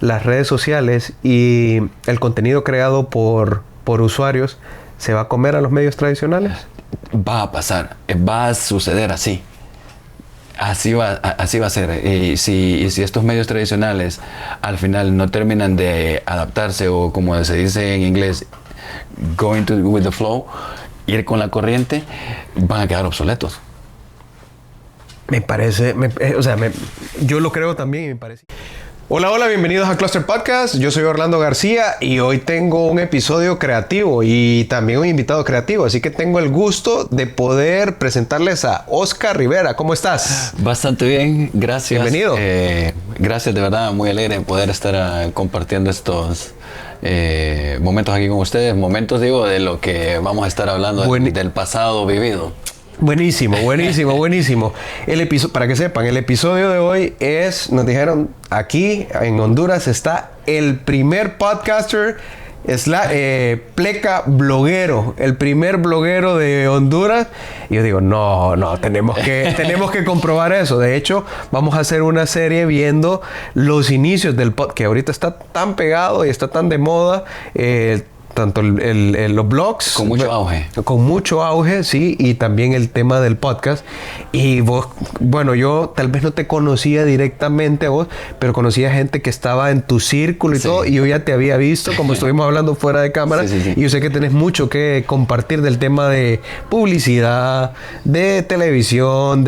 las redes sociales y el contenido creado por usuarios se va a comer a los medios tradicionales? Va a pasar, va a suceder así. Así va a ser. Y si estos medios tradicionales al final no terminan de adaptarse, o como se dice en inglés, with the flow, ir con la corriente, van a quedar obsoletos. Me parece, yo lo creo también y me parece. Hola, bienvenidos a Cluster Podcast. Yo soy Orlando García y hoy tengo un episodio creativo y también un invitado creativo. Así que tengo el gusto de poder presentarles a Oscar Rivera. ¿Cómo estás? Bastante bien, gracias. Bienvenido. Gracias, de verdad, muy alegre de poder estar compartiendo estos momentos aquí con ustedes. Momentos, digo, de lo que vamos a estar hablando del pasado vivido. Buenísimo. Para que sepan, el episodio de hoy nos dijeron, aquí en Honduras está el primer podcaster, pleca bloguero, el primer bloguero de Honduras. Y yo digo, no, tenemos que comprobar eso. De hecho, vamos a hacer una serie viendo los inicios del podcast, que ahorita está tan pegado y está tan de moda, tanto los blogs. Con mucho auge. Con mucho auge, sí. Y también el tema del podcast. Y vos, bueno, yo tal vez no te conocía directamente a vos, pero conocía gente que estaba en tu círculo y todo. Y yo ya te había visto, como estuvimos hablando fuera de cámara. Sí. Y yo sé que tenés mucho que compartir del tema de publicidad, de televisión,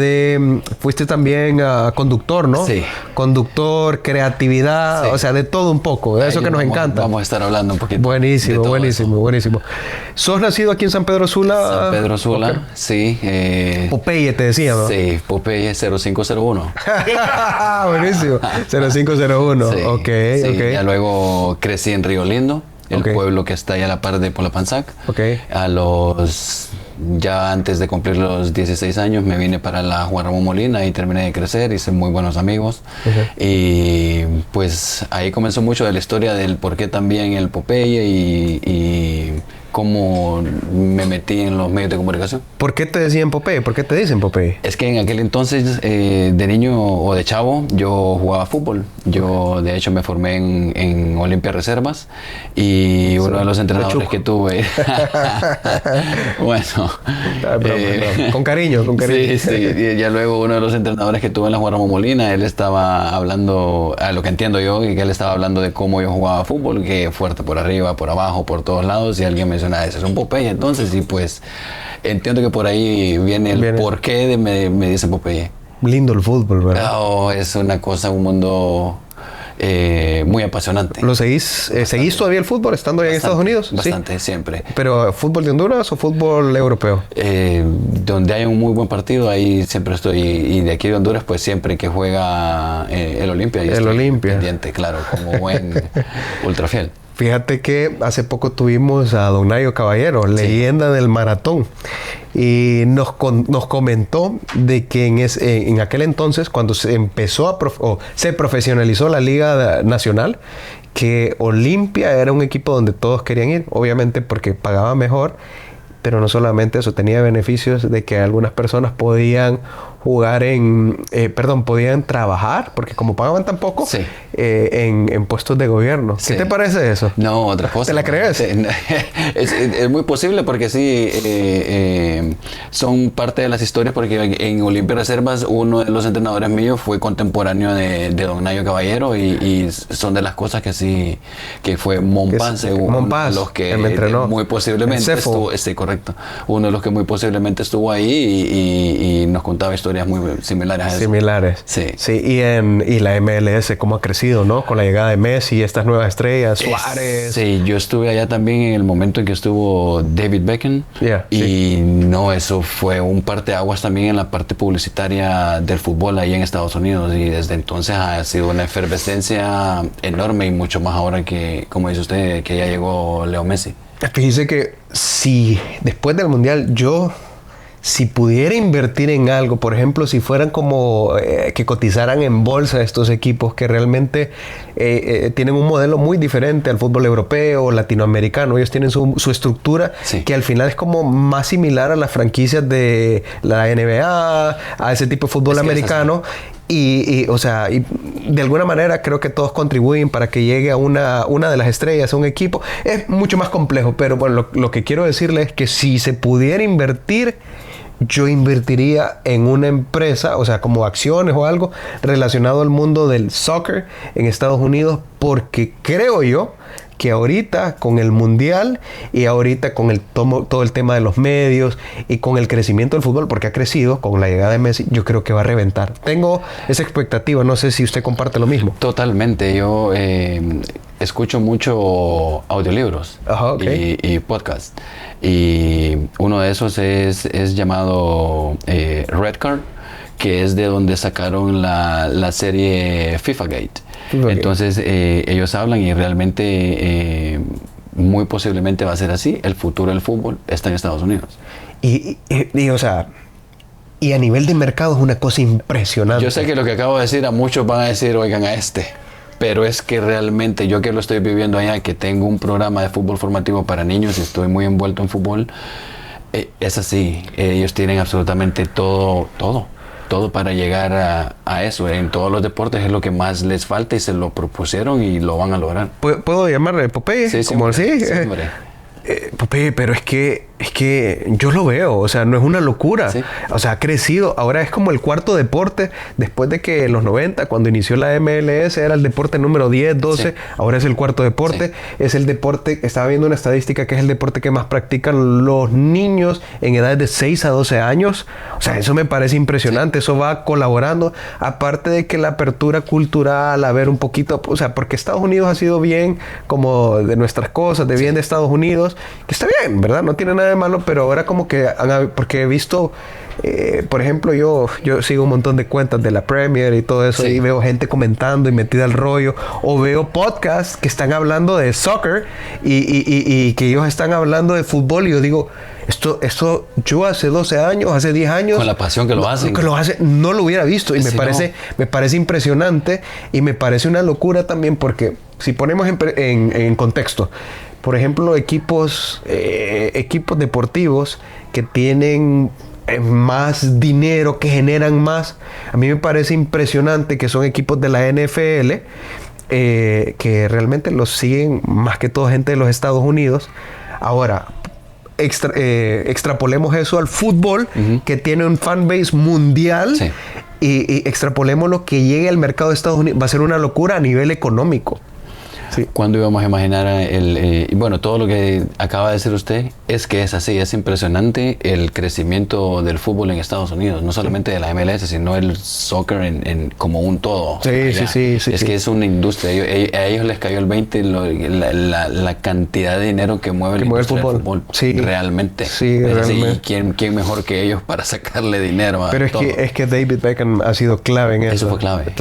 fuiste también conductor, ¿no? Sí. Conductor, creatividad, o sea, de todo un poco. De eso que nos encanta. Vamos a estar hablando un poquito. Buenísimo. ¿Sos nacido aquí en San Pedro Sula? San Pedro Sula, okay. Sí. Popeye te decía, ¿no? Sí, Popeye 0501. Buenísimo. 0501, sí, ok. Ya luego crecí en Río Lindo, el pueblo que está ahí a la par de Polapanzac. Ya antes de cumplir los 16 años me vine para la Juan Ramón Molina y terminé de crecer, hice muy buenos amigos. Y pues ahí comenzó mucho de la historia del por qué también el Popeye y cómo me metí en los medios de comunicación. ¿Por qué te decían Popeye? ¿Por qué te dicen Popeye? Es que en aquel entonces, de niño o de chavo, yo jugaba fútbol. Yo, de hecho, me formé en Olimpia Reservas y uno de los entrenadores que tuve... bueno... Con cariño. Sí. Ya luego uno de los entrenadores que tuve en la Juan Ramón Molina, él estaba hablando, a lo que entiendo yo, que él estaba hablando de cómo yo jugaba fútbol, que fuerte por arriba, por abajo, por todos lados, y alguien me ese es un Popeye, entonces, y pues entiendo que por ahí viene el porqué me dicen Popeye. Lindo el fútbol, ¿verdad? Es una cosa, un mundo muy apasionante. ¿Lo seguís todavía el fútbol estando allá en Estados Unidos? Bastante, siempre. ¿Pero fútbol de Honduras o fútbol europeo? Donde hay un muy buen partido, ahí siempre estoy. Y de aquí de Honduras, pues siempre que juega el Olimpia. El Olimpia. Pendiente, claro, como buen ultrafiel. Fíjate que hace poco tuvimos a Don Nayo Caballero, leyenda del maratón, y nos comentó de que en aquel entonces, cuando se empezó se profesionalizó la Liga Nacional, que Olimpia era un equipo donde todos querían ir, obviamente porque pagaba mejor, pero no solamente eso, tenía beneficios de que algunas personas podían jugar podían trabajar, porque como pagaban tan poco, en puestos de gobierno. ¿Qué te parece eso? No, otra cosa. ¿Te la crees? Es muy posible porque son parte de las historias, porque en Olimpia Reservas uno de los entrenadores míos fue contemporáneo de Don Nayo Caballero y son de las cosas que sí, que fue Monpaz, los que me entrenó. Muy posiblemente estuvo, correcto, uno de los que muy posiblemente estuvo ahí y nos contaba historias muy similares a eso. Similares. Sí. Y la MLS, cómo ha crecido, ¿no? Con la llegada de Messi y estas nuevas estrellas, Suárez. Sí, yo estuve allá también en el momento en que estuvo David Beckham. Eso fue un parteaguas también en la parte publicitaria del fútbol ahí en Estados Unidos. Y desde entonces ha sido una efervescencia enorme y mucho más ahora que, como dice usted, que ya llegó Leo Messi. Fíjese que si después del Mundial si pudiera invertir en algo, por ejemplo, si fueran como que cotizaran en bolsa estos equipos que realmente tienen un modelo muy diferente al fútbol europeo, latinoamericano, ellos tienen su estructura que al final es como más similar a las franquicias de la NBA, a ese tipo de fútbol americano, O sea, y de alguna manera creo que todos contribuyen para que llegue a una de las estrellas, a un equipo. Es mucho más complejo, pero bueno, lo que quiero decirles es que si se pudiera invertir, yo invertiría en una empresa, o sea, como acciones o algo relacionado al mundo del soccer en Estados Unidos, porque creo yo que ahorita con el mundial y ahorita con todo el tema de los medios y con el crecimiento del fútbol, porque ha crecido con la llegada de Messi, yo creo que va a reventar. Tengo esa expectativa, no sé si usted comparte lo mismo. Totalmente, yo escucho mucho audiolibros. Ajá, okay. y podcast, y uno de esos es llamado Red Card, que es de donde sacaron la serie FIFA Gate. Entonces ellos hablan y realmente muy posiblemente va a ser así. El futuro del fútbol está en Estados Unidos. O sea, y a nivel de mercado es una cosa impresionante. Yo sé que lo que acabo de decir a muchos van a decir, oigan a pero es que realmente yo que lo estoy viviendo allá, que tengo un programa de fútbol formativo para niños y estoy muy envuelto en fútbol, es así. Ellos tienen absolutamente todo para llegar a eso. En todos los deportes es lo que más les falta y se lo propusieron y lo van a lograr. ¿Puedo llamarle Popeye? Sí, como así. Sí, hombre. Popeye, pero es que yo lo veo, o sea, no es una locura. Sí. O sea, ha crecido. Ahora es como el cuarto deporte, después de que en los 90, cuando inició la MLS, era el deporte número 10, 12, sí. Ahora es el cuarto deporte. Sí. Es el deporte, estaba viendo una estadística que es el deporte que más practican los niños en edades de 6 a 12 años. O sea, eso me parece impresionante. Sí. Eso va colaborando. Aparte de que la apertura cultural, a ver un poquito, o sea, porque Estados Unidos ha sido bien como de nuestras cosas, de bien de Estados Unidos, que está bien, ¿verdad? No tiene nada de malo, pero ahora como que porque he visto, por ejemplo, yo sigo un montón de cuentas de la Premier y todo eso, sí. Y veo gente comentando y metida al rollo, o veo podcasts que están hablando de soccer y que ellos están hablando de fútbol, y yo digo, esto yo hace 12 años, hace 10 años, con la pasión que lo hacen, no lo hubiera visto, y sí, me parece impresionante, y me parece una locura también, porque si ponemos en contexto, por ejemplo, equipos deportivos que tienen más dinero, que generan más. A mí me parece impresionante que son equipos de la NFL, que realmente los siguen más que todo gente de los Estados Unidos. Ahora, extrapolemos eso al fútbol, que tiene un fanbase mundial, sí. y extrapolemos lo que llegue al mercado de Estados Unidos. Va a ser una locura a nivel económico. Sí. ¿Cuándo íbamos a imaginar bueno, todo lo que acaba de decir usted es que es así, es impresionante el crecimiento del fútbol en Estados Unidos, no solamente de la MLS, sino el soccer como un todo. Sí. Que es una industria, a ellos les cayó el 20, la cantidad de dinero que mueve la industria del fútbol. Sí. Realmente. Sí, realmente. ¿Quién mejor que ellos para sacarle dinero a Pero todo? es que David Beckham ha sido clave en eso. Eso fue clave.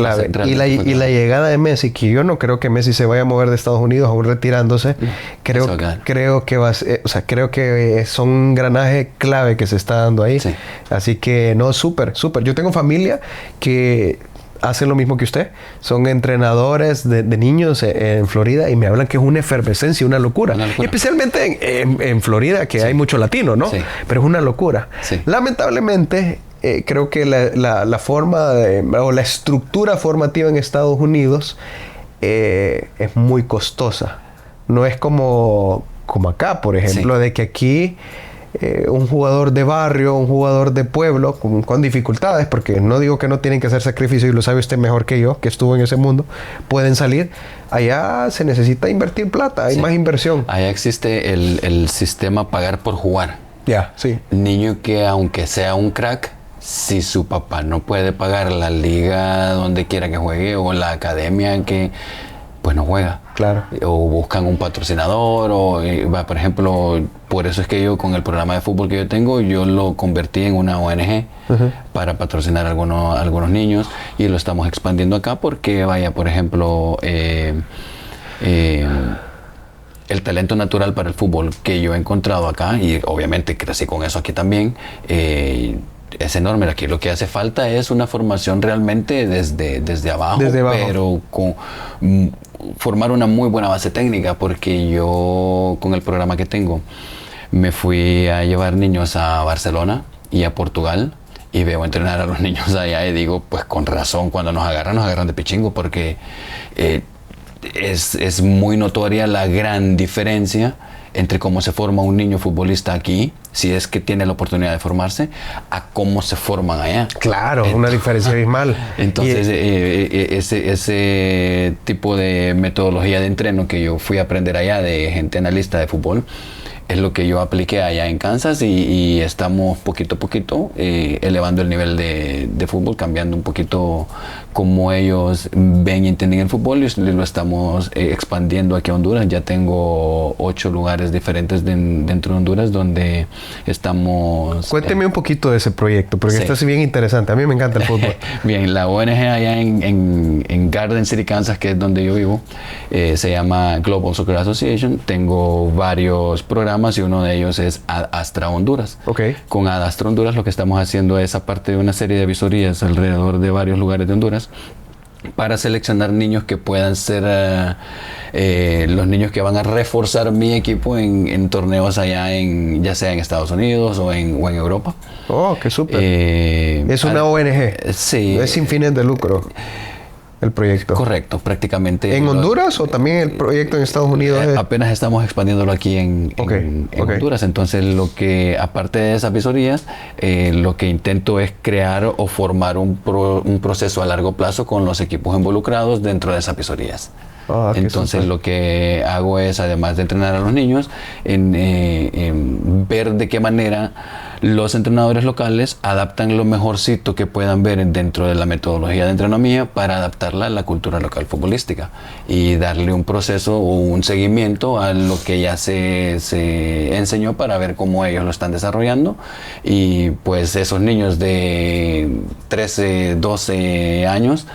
Y la llegada de Messi, que yo no creo que Messi se vaya a mover de Estados Unidos aún retirándose, creo que son un engranaje clave que se está dando ahí. Sí. Así que no, súper. Yo tengo familia que hacen lo mismo que usted, son entrenadores de niños en Florida, y me hablan que es una efervescencia, una locura. Y especialmente en Florida, que sí. Hay mucho latino, ¿no? Sí. Pero es una locura. Sí. Lamentablemente, creo que la forma o la estructura formativa en Estados Unidos es muy costosa. No es como acá, por ejemplo, sí. De que aquí un jugador de barrio, un jugador de pueblo con dificultades, porque no digo que no tienen que hacer sacrificio, y lo sabe usted mejor que yo, que estuvo en ese mundo, pueden salir. Allá se necesita invertir plata, hay más inversión. Allá existe el sistema pagar por jugar. Sí. Niño que aunque sea un crack, si su papá no puede pagar la liga donde quiera que juegue o la academia pues no juega. Claro. O buscan un patrocinador, por ejemplo, por eso es que yo con el programa de fútbol que yo tengo, yo lo convertí en una ONG para patrocinar a algunos niños, y lo estamos expandiendo acá porque por ejemplo, el talento natural para el fútbol que yo he encontrado acá, y obviamente crecí con eso aquí también, es enorme. Aquí lo que hace falta es una formación realmente desde abajo, pero con formar una muy buena base técnica, porque yo con el programa que tengo me fui a llevar niños a Barcelona y a Portugal, y veo entrenar a los niños allá y digo, pues con razón, cuando nos agarran de pichingo, porque es muy notoria la gran diferencia entre cómo se forma un niño futbolista aquí, si es que tiene la oportunidad de formarse, a cómo se forman allá. Claro, una diferencia abismal. Entonces, ese tipo de metodología de entreno que yo fui a aprender allá de gente analista de fútbol, es lo que yo apliqué allá en Kansas y estamos poquito a poquito elevando el nivel de fútbol, cambiando un poquito cómo ellos ven y entienden el fútbol, y lo estamos expandiendo aquí a Honduras. Ya tengo 8 lugares diferentes dentro de Honduras donde estamos... Cuénteme un poquito de ese proyecto, porque Sí. esto es bien interesante. A mí me encanta el fútbol. Bien, la ONG allá en Garden City, Kansas, que es donde yo vivo, se llama Global Soccer Association. Tengo varios programas y uno de ellos es Ad Astra Honduras. Ok. Con Ad Astra Honduras lo que estamos haciendo es, aparte de una serie de visorías alrededor de varios lugares de Honduras, para seleccionar niños que puedan ser los niños que van a reforzar mi equipo en torneos allá, ya sea en Estados Unidos o en Europa. Oh, qué súper. Es una ONG. Sí. No es sin fines de lucro el proyecto. Correcto, prácticamente. ¿En Honduras o también el proyecto en Estados Unidos? Apenas estamos expandiéndolo aquí en Honduras. Entonces, lo que, aparte de esas visorías, lo que intento es crear o formar un proceso a largo plazo con los equipos involucrados dentro de esas visorías. Entonces, lo que hago es, además de entrenar a los niños, en ver de qué manera los entrenadores locales adaptan lo mejorcito que puedan ver dentro de la metodología de entrenamiento para adaptarla a la cultura local futbolística y darle un proceso o un seguimiento a lo que ya se enseñó para ver cómo ellos lo están desarrollando. Y pues esos niños de 13, 12 años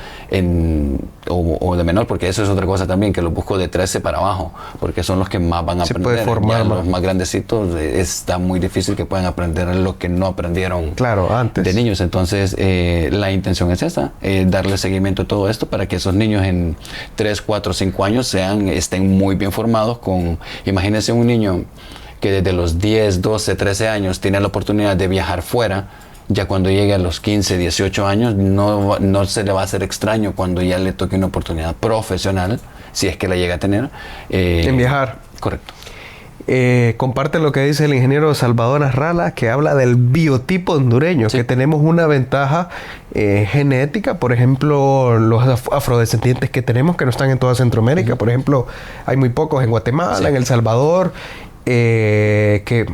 o de menor, porque eso es otra cosa también, que los busco de 13 para abajo, porque son los que más van a aprender. Puede formar ya más. los más grandecitos está muy difícil que puedan aprender lo que no aprendieron antes de niños. Entonces la intención es esa, darle seguimiento a todo esto para que esos niños en 3, 4, 5 años estén muy bien formados. Imagínense un niño que desde los 10, 12, 13 años tiene la oportunidad de viajar fuera. Ya cuando llegue a los 15, 18 años, no se le va a hacer extraño cuando ya le toque una oportunidad profesional, si es que la llega a tener. En viajar. Correcto. Comparte lo que dice el ingeniero Salvador Arrala, que habla del biotipo hondureño, Sí. que tenemos una ventaja genética. Por ejemplo, los afrodescendientes que tenemos, que no están en toda Centroamérica. Por ejemplo, hay muy pocos en Guatemala, Sí. en El Salvador. Que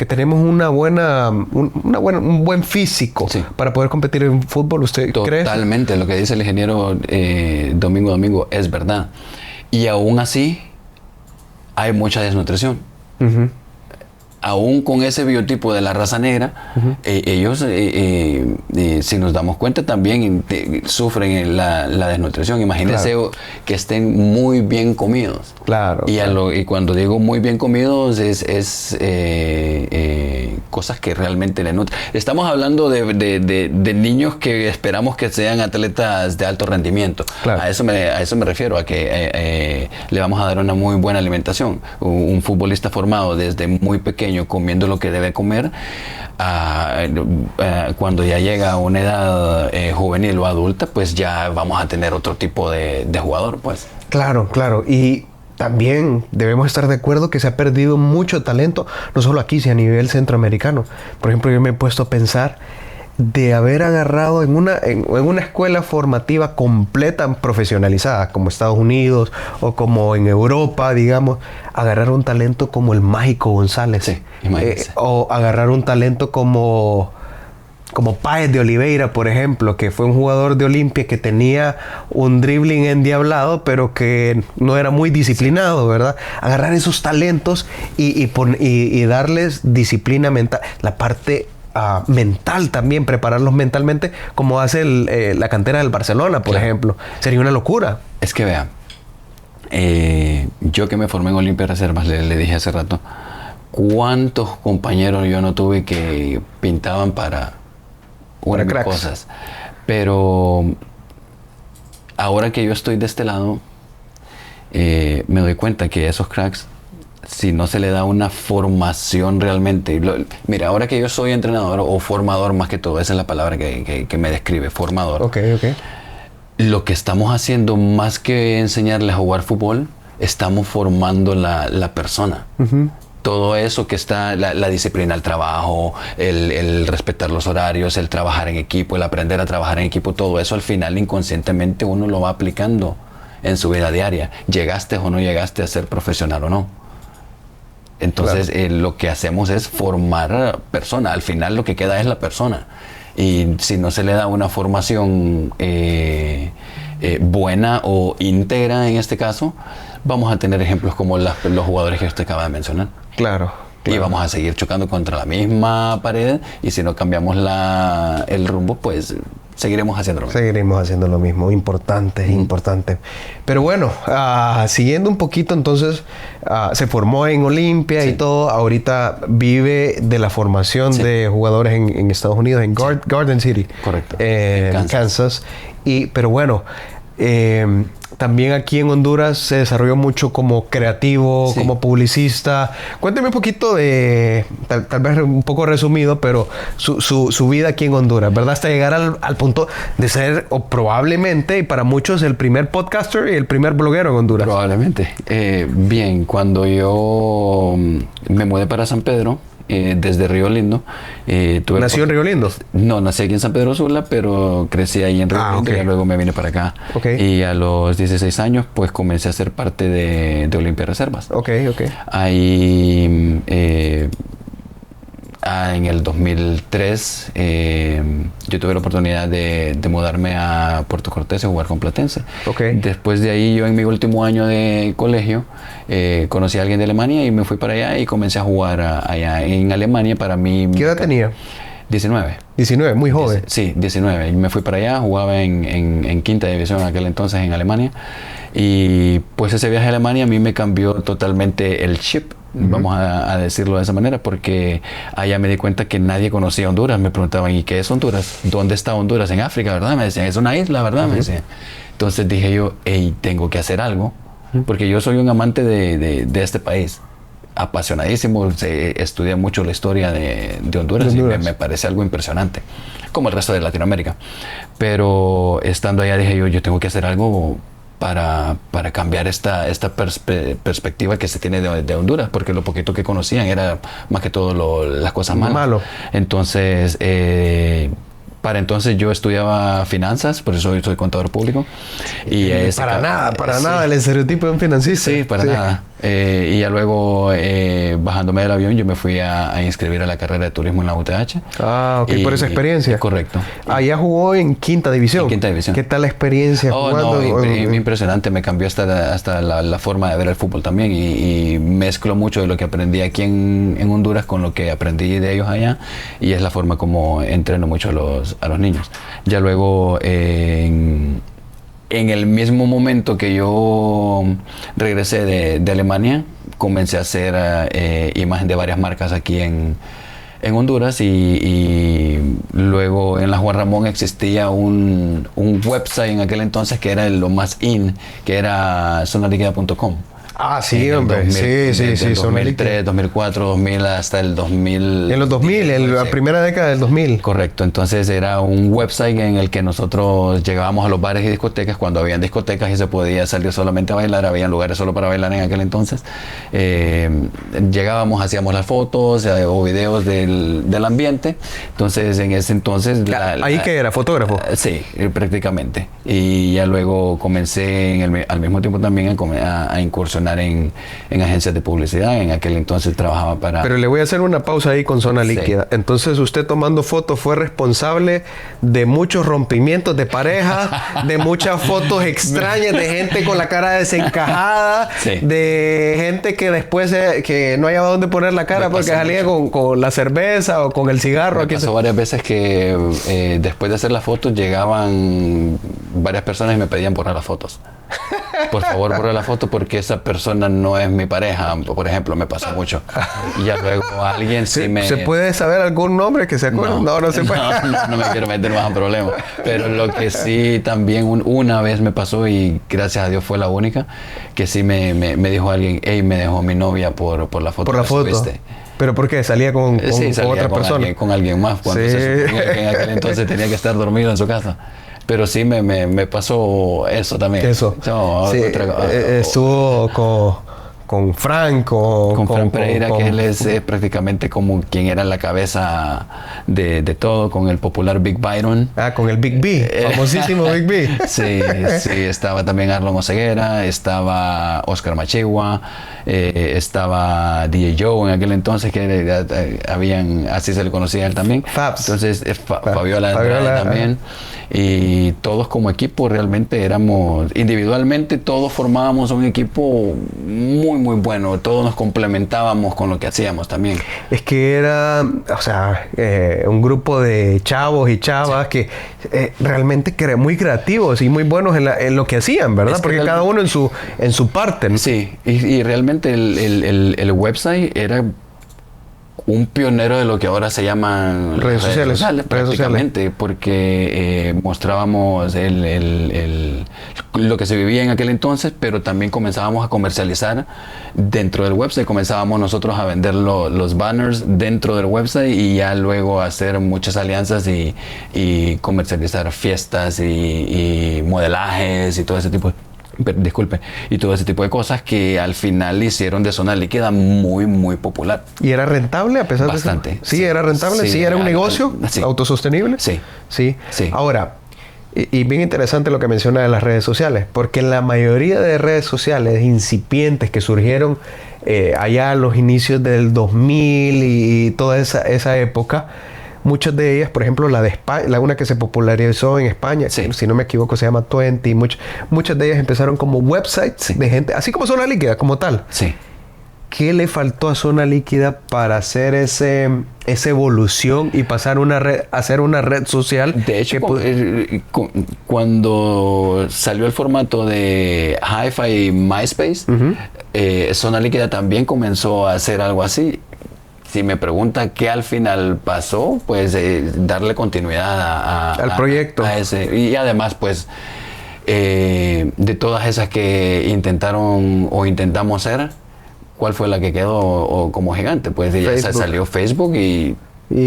tenemos un buen físico, Sí. para poder competir en fútbol. ¿Usted cree? Totalmente, lo que dice el ingeniero Domingo es verdad. Y aún así hay mucha desnutrición. Uh-huh. Aún con ese biotipo de la raza negra, uh-huh, ellos, si nos damos cuenta, también sufren la desnutrición. Imagínense, claro, que estén muy bien comidos. Claro. Y cuando digo muy bien comidos, es cosas que realmente le nutren. Estamos hablando de niños que esperamos que sean atletas de alto rendimiento. Claro. A eso me refiero, a que le vamos a dar una muy buena alimentación. Un futbolista formado desde muy pequeño, comiendo lo que debe comer, cuando ya llega a una edad juvenil o adulta, pues ya vamos a tener otro tipo de jugador, pues. Claro. Y también debemos estar de acuerdo que se ha perdido mucho talento, no solo aquí, sino a nivel centroamericano. Por ejemplo, yo me he puesto a pensar de haber agarrado en una escuela formativa completa, profesionalizada, como Estados Unidos o como en Europa, digamos, agarrar un talento como el Mágico González. Sí, o agarrar un talento como Páez de Oliveira, por ejemplo, que fue un jugador de Olimpia que tenía un dribbling endiablado, pero que no era muy disciplinado, ¿verdad? Agarrar esos talentos y darles disciplina mental, la parte mental también, prepararlos mentalmente, como hace la cantera del Barcelona, por ejemplo. Sería una locura. Es que vean, yo que me formé en Olimpia Reservas, le dije hace rato, ¿cuántos compañeros yo no tuve que pintaban para cosas? Pero ahora que yo estoy de este lado, me doy cuenta que esos cracks si no se le da una formación realmente. Mira, ahora que yo soy entrenador o formador más que todo, esa es la palabra que me describe, formador. Ok. Lo que estamos haciendo, más que enseñarles a jugar fútbol, estamos formando la persona. Todo eso que está, la disciplina al trabajo, el respetar los horarios, el trabajar en equipo, el aprender a trabajar en equipo, todo eso al final inconscientemente uno lo va aplicando en su vida diaria. Llegaste o no llegaste a ser profesional o no. Entonces, claro, lo que hacemos es formar persona. Al final lo que queda es la persona. Y si no se le da una formación buena o íntegra en este caso, vamos a tener ejemplos como los jugadores que usted acaba de mencionar. Claro. Y vamos a seguir chocando contra la misma pared, y si no cambiamos el rumbo, pues seguiremos haciendo lo mismo. Seguiremos haciendo lo mismo. Importante. Pero bueno, siguiendo un poquito, entonces, se formó en Olimpia y todo. Ahorita vive de la formación de jugadores en Estados Unidos, en Garden City. Correcto. En Kansas. Pero bueno, también aquí en Honduras se desarrolló mucho como creativo, como publicista. Cuénteme un poquito de, tal vez un poco resumido, pero su vida aquí en Honduras, ¿verdad? Hasta llegar al punto de ser, o probablemente, y para muchos, el primer podcaster y el primer bloguero en Honduras. Probablemente. Bien, cuando yo me mudé para San Pedro, desde Río Lindo. ¿Nació en Río Lindo? No, nací aquí en San Pedro Sula, pero crecí ahí en Río Lindo, y luego me vine para acá. Y a los 16 años, pues comencé a ser parte de Olimpia Reservas. Ahí, en el 2003, yo tuve la oportunidad de mudarme a Puerto Cortés a jugar con Platense. Después de ahí, yo en mi último año de colegio, conocí a alguien de Alemania y me fui para allá y comencé a jugar allá en Alemania. Para mí... ¿Qué edad tenía? 19. 19, muy joven. Sí, 19. Y me fui para allá, jugaba en quinta división en aquel entonces en Alemania. Y pues ese viaje a Alemania a mí me cambió totalmente el chip. Vamos a decirlo de esa manera, porque allá me di cuenta que nadie conocía Honduras. Me preguntaban, ¿y qué es Honduras? ¿Dónde está Honduras? En África, ¿verdad? Me decían, es una isla, ¿verdad? Me decían. Entonces dije yo, hey, tengo que hacer algo, porque yo soy un amante de este país, apasionadísimo. Estudié mucho la historia de Honduras, y me parece algo impresionante, como el resto de Latinoamérica. Pero estando allá dije yo tengo que hacer algo para cambiar esta perspectiva que se tiene de Honduras, porque lo poquito que conocían era más que todo las cosas malas. Entonces, para entonces yo estudiaba finanzas, por eso soy contador público. Y para nada el estereotipo de un financista. Sí, para nada. Y ya luego, bajándome del avión, yo me fui a inscribir a la carrera de turismo en la UTH. Por esa experiencia. Correcto. Allá jugó en quinta división. En quinta división. ¿Qué tal la experiencia jugando? Impresionante. Me cambió hasta la forma de ver el fútbol también, y mezclo mucho de lo que aprendí aquí en Honduras con lo que aprendí de ellos allá, y es la forma como entreno mucho a los niños. Ya luego, en el mismo momento que yo regresé de Alemania, comencé a hacer imagen de varias marcas aquí en Honduras, y luego en la Juan Ramón existía un website en aquel entonces que era lo más in, que era zonaliquida.com. Sí, hombre. Sí. 2003, 2004, 2000, hasta el 2000. En los 2000, en la primera década del 2000. Correcto. Entonces era un website en el que nosotros llegábamos a los bares y discotecas cuando habían discotecas y se podía salir solamente a bailar. Habían lugares solo para bailar en aquel entonces. Llegábamos, hacíamos las fotos o videos del ambiente. Entonces, en ese entonces... ¿Ahí qué era? ¿Fotógrafo? Sí, prácticamente. Y ya luego comencé al mismo tiempo también a incursionar en agencias de publicidad. En aquel entonces trabajaba para... Pero le voy a hacer una pausa ahí con Zona Líquida. Entonces, usted tomando fotos fue responsable de muchos rompimientos de pareja, de muchas fotos extrañas, de gente con la cara desencajada, de gente que después que no hallaba dónde poner la cara porque salía con la cerveza o con el cigarro. Me pasó varias veces que después de hacer las fotos llegaban varias personas y me pedían borrar las fotos. por favor borra la foto porque esa persona no es mi pareja, por ejemplo, me pasa mucho. Y ya luego alguien sí me... ¿Se puede saber algún nombre que se acuerde? No se puede. No me quiero meter más en problemas. Pero lo que sí también una vez me pasó, y gracias a Dios fue la única, que sí me dijo alguien, hey, me dejó mi novia por la foto. Por la foto. Subiste. ¿Pero por qué? ¿Salía con otra persona? Con alguien más, cuando se suponía que en aquel entonces tenía que estar dormido en su casa. Pero sí me pasó eso también. Eso. Estuvo con Frank. Con Frank Pereira, que él es prácticamente como quien era la cabeza de todo, con el popular Big Byron. Con el Big B, famosísimo Big B. Sí, estaba también Arlon Oseguera, estaba Oscar Machigua, estaba DJ Joe en aquel entonces, que así se le conocía a él también. Fabs. Entonces, Fabiola Andrade también. Y todos como equipo realmente éramos, individualmente todos formábamos un equipo muy bueno, todos nos complementábamos con lo que hacíamos también. Es que era, un grupo de chavos y chavas que realmente muy creativos y muy buenos en lo que hacían, ¿verdad? Porque cada uno en su parte, ¿no? Sí, y realmente el website era un pionero de lo que ahora se llaman redes sociales prácticamente, porque mostrábamos lo que se vivía en aquel entonces, pero también comenzábamos a comercializar dentro del website. Comenzábamos nosotros a vender los banners dentro del website y ya luego hacer muchas alianzas y comercializar fiestas y modelajes y todo ese tipo y todo ese tipo de cosas que al final hicieron de Zona Líquida muy popular. ¿Y era rentable a pesar Bastante, de eso? Sí, era rentable, sí, era un negocio autosostenible. Sí. Ahora, y bien interesante lo que menciona de las redes sociales, porque la mayoría de redes sociales incipientes que surgieron allá a los inicios del 2000 y toda esa época, muchas de ellas, por ejemplo, una que se popularizó en España, si no me equivoco, se llama Twenty. Muchas de ellas empezaron como websites de gente, así como Zona Líquida, como tal. Sí. ¿Qué le faltó a Zona Líquida para hacer esa evolución y pasar a hacer una red social? De hecho, cuando salió el formato de Hi-Fi y MySpace, Zona Líquida también comenzó a hacer algo así. Si me pregunta qué al final pasó, pues darle continuidad al proyecto. A ese. Y además, pues, de todas esas que intentaron o intentamos hacer, ¿cuál fue la que quedó como gigante? Pues ya salió Facebook y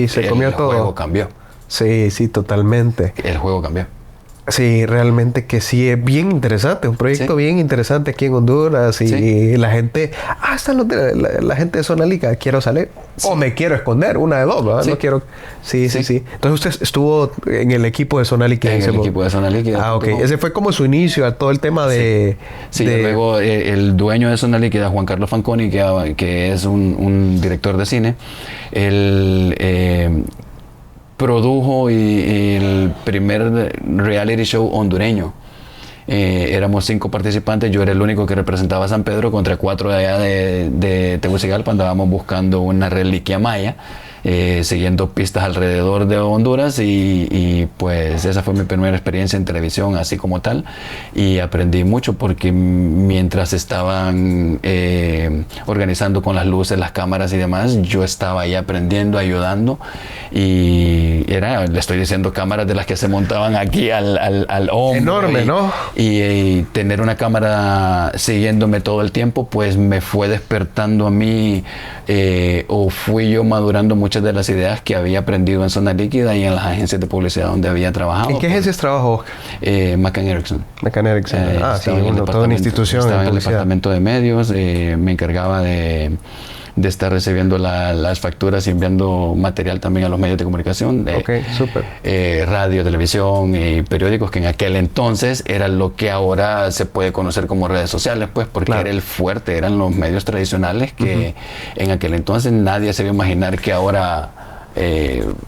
se comió todo. El juego cambió. Sí, también. El juego cambió. Sí, realmente que sí, es bien interesante, un proyecto bien interesante aquí en Honduras y la gente, están la gente de Zona Líquida, quiero salir o me quiero esconder, una de dos, ¿verdad? No quiero. Sí. Entonces usted estuvo en el equipo de Zona Líquida. En el equipo de Zona Líquida. Ok. Ese fue como su inicio a todo el tema de... Luego el dueño de Zona Líquida, Juan Carlos Fanconi, que es un director de cine, él produjo el primer reality show hondureño. Éramos 5 participantes, yo era el único que representaba a San Pedro contra 4 de allá de Tegucigalpa. Andábamos buscando una reliquia maya, siguiendo pistas alrededor de Honduras y pues esa fue mi primera experiencia en televisión así como tal, y aprendí mucho porque mientras estaban organizando con las luces, las cámaras y demás, yo estaba ahí aprendiendo, ayudando, y le estoy diciendo, cámaras de las que se montaban aquí al hombro. Enorme, ¿no? Y tener una cámara siguiéndome todo el tiempo, pues me fue despertando a mí, o fui yo madurando muchas de las ideas que había aprendido en Zona Líquida y en las agencias de publicidad donde había trabajado. ¿En qué agencias trabajó? McCann Erickson. McCann Erickson. Toda una institución. Estaba en el departamento de medios, me encargaba de estar recibiendo las facturas y enviando material también a los medios de comunicación. Súper. Radio, televisión y periódicos, que en aquel entonces era lo que ahora se puede conocer como redes sociales, pues, porque era el fuerte, eran los medios tradicionales que en aquel entonces nadie se iba a imaginar que ahora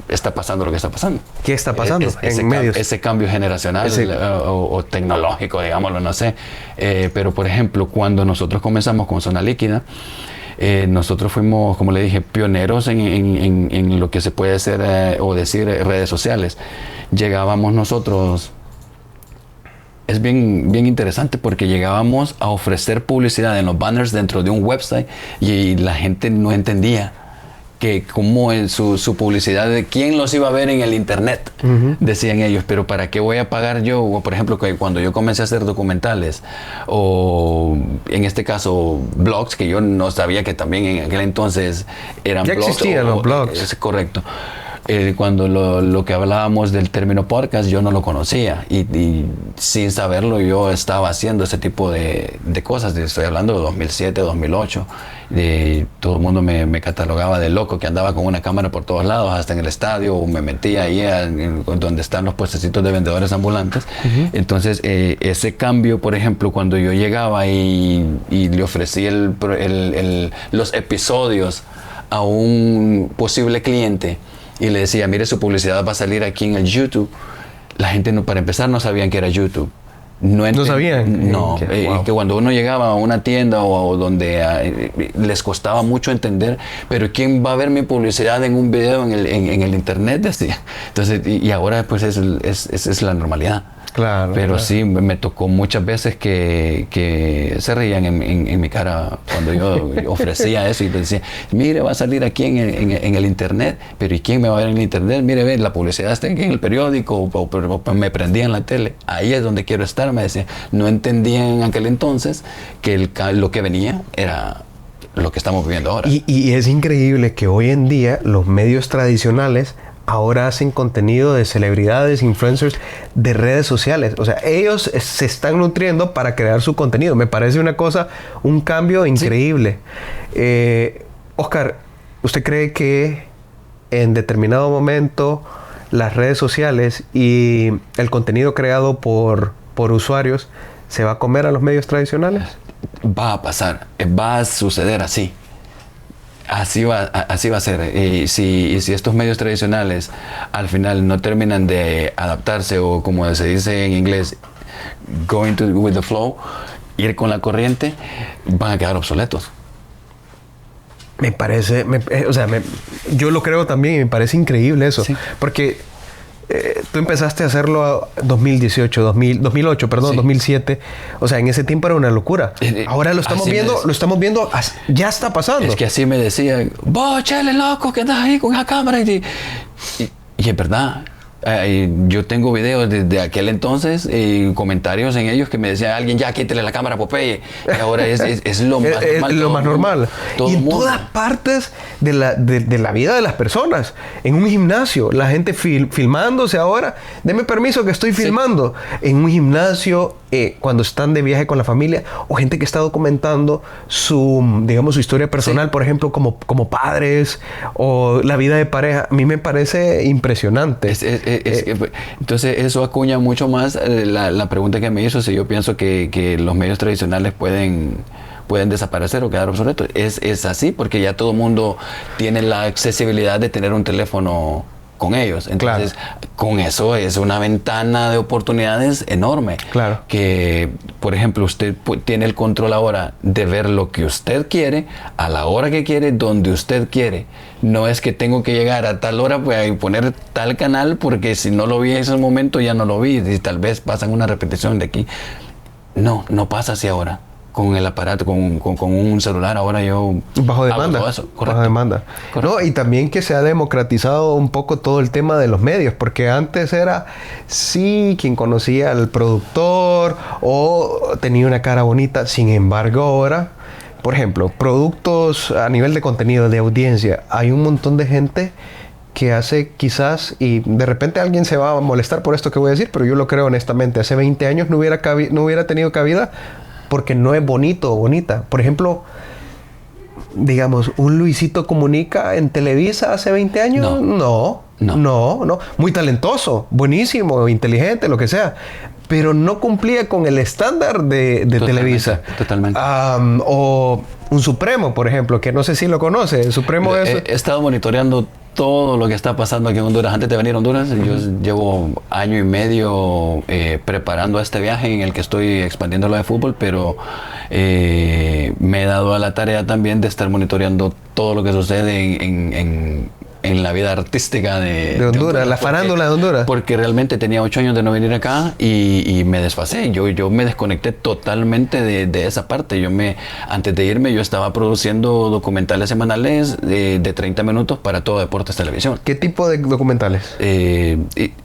está pasando lo que está pasando. ¿Qué está pasando en medios? Ese cambio generacional o tecnológico, digámoslo, no sé. Pero, por ejemplo, cuando nosotros comenzamos con Zona Líquida, nosotros fuimos, como le dije, pioneros en lo que se puede hacer o decir redes sociales. Llegábamos nosotros es bien interesante porque llegábamos a ofrecer publicidad en los banners dentro de un website y la gente no entendía que cómo en su publicidad, de quién los iba a ver en el internet, decían ellos, pero ¿para qué voy a pagar yo? O, por ejemplo, que cuando yo comencé a hacer documentales o en este caso blogs, que yo no sabía que también en aquel entonces eran ya blogs. Existían los blogs. Es correcto. Cuando lo que hablábamos del término podcast, yo no lo conocía y sin saberlo yo estaba haciendo ese tipo de cosas. Estoy hablando de 2007, 2008. Todo el mundo me catalogaba de loco, que andaba con una cámara por todos lados, hasta en el estadio, o me metía ahí donde están los puestecitos de vendedores ambulantes. Entonces, ese cambio, por ejemplo, cuando yo llegaba y le ofrecí los episodios a un posible cliente, y le decía, mire, su publicidad va a salir aquí en el YouTube. La gente, para empezar, no sabían que era YouTube. No sabían. No, que cuando uno llegaba a una tienda o donde les costaba mucho entender, pero ¿quién va a ver mi publicidad en un video en el internet? Decía. Entonces, y ahora pues es la normalidad. Claro. Pero claro. sí, me tocó muchas veces que se reían en mi cara cuando yo ofrecía eso y les decía, mire, va a salir aquí en el internet, pero ¿y quién me va a ver en el internet? Mire, ve, la publicidad está aquí en el periódico o me prendía en la tele. Ahí es donde quiero estar, me decía. No entendían en aquel entonces que lo que venía era lo que estamos viviendo ahora. Y es increíble que hoy en día los medios tradicionales ahora hacen contenido de celebridades, influencers de redes sociales. O sea, ellos se están nutriendo para crear su contenido. Me parece un cambio increíble. Sí. Oscar, ¿usted cree que en determinado momento las redes sociales y el contenido creado por usuarios se va a comer a los medios tradicionales? Va a pasar, va a suceder así. Así va a ser. Y si estos medios tradicionales al final no terminan de adaptarse, o como se dice en inglés, with the flow, ir con la corriente, van a quedar obsoletos. Me parece, yo lo creo también y me parece increíble eso. Sí. Porque tú empezaste a hacerlo 2008, Sí. 2007. O sea, en ese tiempo era una locura. Ahora lo estamos viendo, ya está pasando. Es que así me decían, vos, chale, loco, que andas ahí con esa cámara. Y es verdad. Yo tengo videos desde aquel entonces, comentarios en ellos que me decía alguien, ya quítale la cámara, Popeye. Y ahora es lo más normal. Es lo más normal. Y en todas partes de la vida de las personas. En un gimnasio, la gente filmándose ahora. Deme permiso que estoy filmando. Sí. En un gimnasio, cuando están de viaje con la familia, o gente que está documentando su historia personal, sí. Por ejemplo, como padres, o la vida de pareja. A mí me parece impresionante. Entonces eso acuña mucho más la pregunta que me hizo, si yo pienso que los medios tradicionales pueden desaparecer o quedar obsoletos. Es así porque ya todo el mundo tiene la accesibilidad de tener un teléfono con ellos. Entonces, claro, con eso es una ventana de oportunidades enorme. Claro. Que, por ejemplo, usted tiene el control ahora de ver lo que usted quiere, a la hora que quiere, donde usted quiere. No es que tengo que llegar a tal hora pues, a poner tal canal, porque si no lo vi en ese momento ya no lo vi, y tal vez pasan una repetición de aquí. No pasa así ahora. Con el aparato, con un celular, ahora yo bajo demanda. Hago todo eso. Bajo demanda. No, y también que se ha democratizado un poco todo el tema de los medios, porque antes era sí quien conocía al productor o tenía una cara bonita. Sin embargo, ahora, por ejemplo, productos a nivel de contenido, de audiencia, hay un montón de gente que hace quizás, y de repente alguien se va a molestar por esto que voy a decir, pero yo lo creo honestamente, hace 20 años no hubiera tenido cabida porque no es bonito o bonita. Por ejemplo, digamos, un Luisito Comunica en Televisa hace 20 años. No. Muy talentoso, buenísimo, inteligente, lo que sea. Pero no cumplía con el estándar de Televisa. Totalmente. O un Supremo, por ejemplo, que no sé si lo conoce. El Supremo He estado monitoreando todo lo que está pasando aquí en Honduras. Antes de venir a Honduras, yo llevo año y medio preparando este viaje en el que estoy expandiendo lo de fútbol, pero me he dado a la tarea también de estar monitoreando todo lo que sucede en en la vida artística de Honduras, la farándula de Honduras. Porque realmente tenía 8 años de no venir acá y me desfasé. Yo me desconecté totalmente de esa parte. Antes de irme, yo estaba produciendo documentales semanales de 30 minutos para Todo Deportes Televisión. ¿Qué tipo de documentales?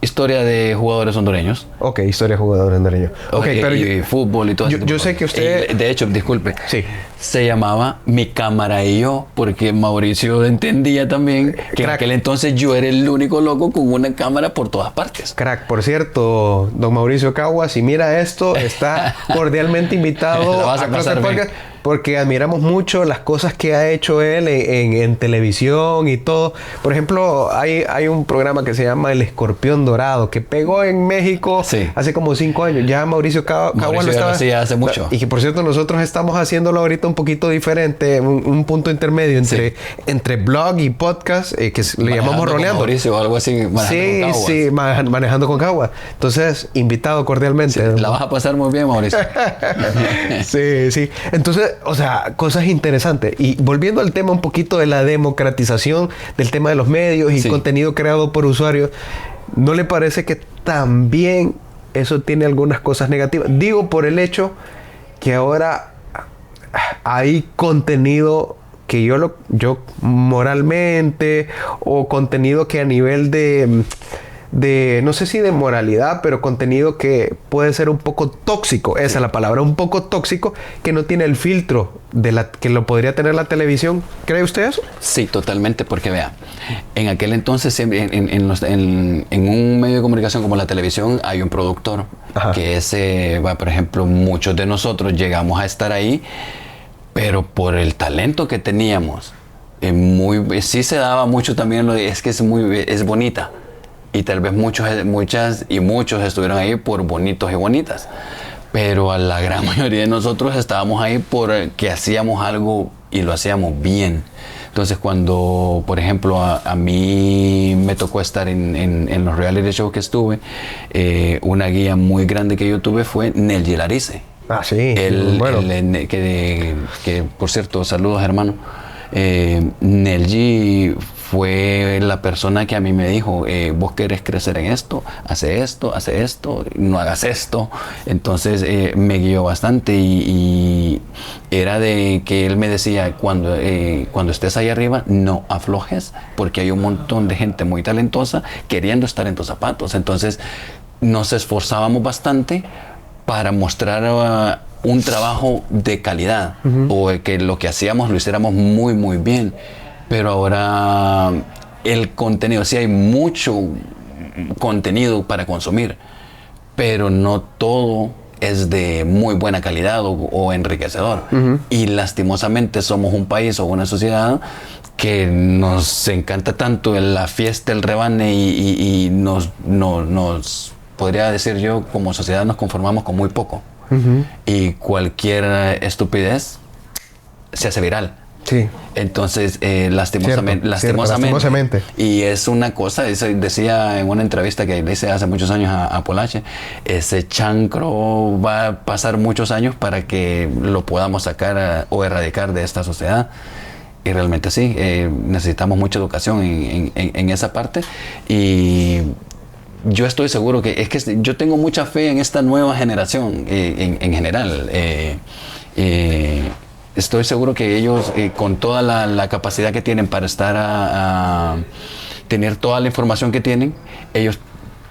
Historia de jugadores hondureños. Ok, historia de jugadores hondureños. Pero y fútbol y todo eso. Yo sé que usted... de hecho, disculpe. Sí. Se llamaba Mi Cámara y Yo, porque Mauricio entendía también que en aquel entonces yo era el único loco con una cámara por todas partes. Crack, por cierto, don Mauricio Cagua, si mira esto, está cordialmente invitado a Closet Podcast, porque admiramos mucho las cosas que ha hecho él en televisión y todo. Por ejemplo, hay un programa que se llama El Escorpión Dorado, que pegó en México hace como 5 años. Ya Mauricio Cagua lo estaba hacía hace mucho. Y que, por cierto, nosotros estamos haciéndolo ahorita un poquito diferente, un punto intermedio entre blog y podcast, que le llamamos roleando. Mauricio o algo así, manejando con Cagua. Entonces, invitado cordialmente. La vas a pasar muy bien, Mauricio. Sí. Entonces, o sea, cosas interesantes. Y volviendo al tema un poquito de la democratización del tema de los medios y contenido creado por usuarios, ¿no le parece que también eso tiene algunas cosas negativas? Digo, por el hecho que ahora hay contenido que yo moralmente, o contenido que a nivel de no sé si de moralidad, pero contenido que puede ser un poco tóxico, esa es la palabra, un poco tóxico, que no tiene el filtro que lo podría tener la televisión. ¿Cree usted eso? Sí, totalmente, porque vea, en aquel entonces en un medio de comunicación como la televisión hay un productor. Ajá. Que por ejemplo, muchos de nosotros llegamos a estar ahí, pero por el talento que teníamos, sí se daba mucho también, es que es bonita. Y tal vez muchos estuvieron ahí por bonitos y bonitas. Pero a la gran mayoría de nosotros estábamos ahí porque hacíamos algo y lo hacíamos bien. Entonces, cuando, por ejemplo, a mí me tocó estar en los reality shows que estuve, una guía muy grande que yo tuve fue Nelji Larice. Ah, sí. Bueno. Que, por cierto, saludos, hermano. Nelji fue la persona que a mí me dijo, vos querés crecer en esto, hace esto, no hagas esto. Entonces me guió bastante y era de que él me decía, cuando estés ahí arriba, no aflojes, porque hay un montón de gente muy talentosa queriendo estar en tus zapatos. Entonces nos esforzábamos bastante para mostrar un trabajo de calidad, o que lo que hacíamos lo hiciéramos muy, muy bien. Pero ahora el contenido, sí hay mucho contenido para consumir, pero no todo es de muy buena calidad o enriquecedor. Y lastimosamente somos un país o una sociedad que nos encanta tanto la fiesta, el rebane y nos podría decir yo, como sociedad nos conformamos con muy poco. Y cualquier estupidez se hace viral. Sí. Entonces, lastimosamente. Y es una cosa, decía en una entrevista que le hice hace muchos años a Polache, ese chancro va a pasar muchos años para que lo podamos sacar o erradicar de esta sociedad. Y realmente sí, necesitamos mucha educación en esa parte. Y yo estoy seguro que yo tengo mucha fe en esta nueva generación en general. Estoy seguro que ellos, con toda la capacidad que tienen para estar a tener toda la información que tienen, ellos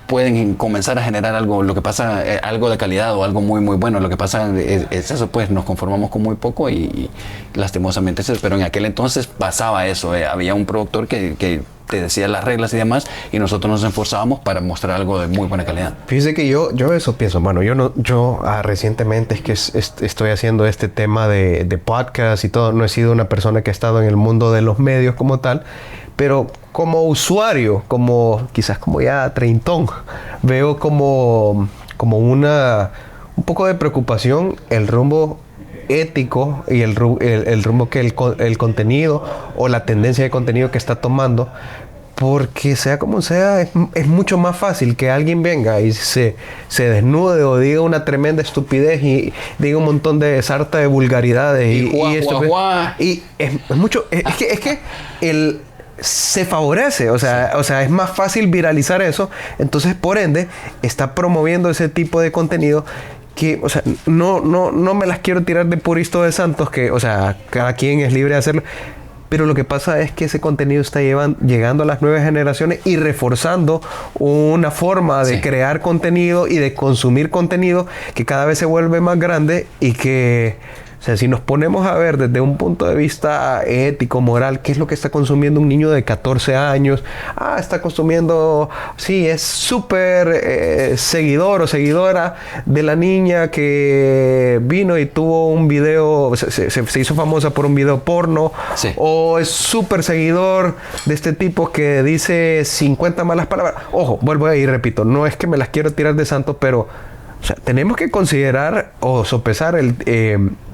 pueden comenzar a generar algo, lo que pasa, algo de calidad o algo muy, muy bueno. Lo que pasa es eso, pues nos conformamos con muy poco y lastimosamente es eso. Pero en aquel entonces pasaba eso, había un productor que te decía las reglas y demás, y nosotros nos esforzábamos para mostrar algo de muy buena calidad. Fíjese que yo eso pienso, bueno, yo recientemente es que estoy haciendo este tema de podcast y todo, no he sido una persona que ha estado en el mundo de los medios como tal, pero como usuario, quizás como ya treintón, veo como un poco de preocupación el rumbo ético y el rumbo que el contenido o la tendencia de contenido que está tomando, porque sea como sea, es mucho más fácil que alguien venga y se desnude o diga una tremenda estupidez y diga un montón de sarta de vulgaridades y es mucho, es que se favorece, o sea, es más fácil viralizar eso, entonces por ende está promoviendo ese tipo de contenido que, o sea, no me las quiero tirar de puristo de santos, que, o sea, cada quien es libre de hacerlo, pero lo que pasa es que ese contenido está llegando a las nuevas generaciones y reforzando una forma de crear contenido y de consumir contenido que cada vez se vuelve más grande y que, o sea, si nos ponemos a ver desde un punto de vista ético, moral, ¿qué es lo que está consumiendo un niño de 14 años? Está consumiendo, sí, es súper seguidor o seguidora de la niña que vino y tuvo un video, se hizo famosa por un video porno, o es súper seguidor de este tipo que dice 50 malas palabras. Ojo, vuelvo ahí y repito, no es que me las quiero tirar de santo, pero, o sea, tenemos que considerar o sopesar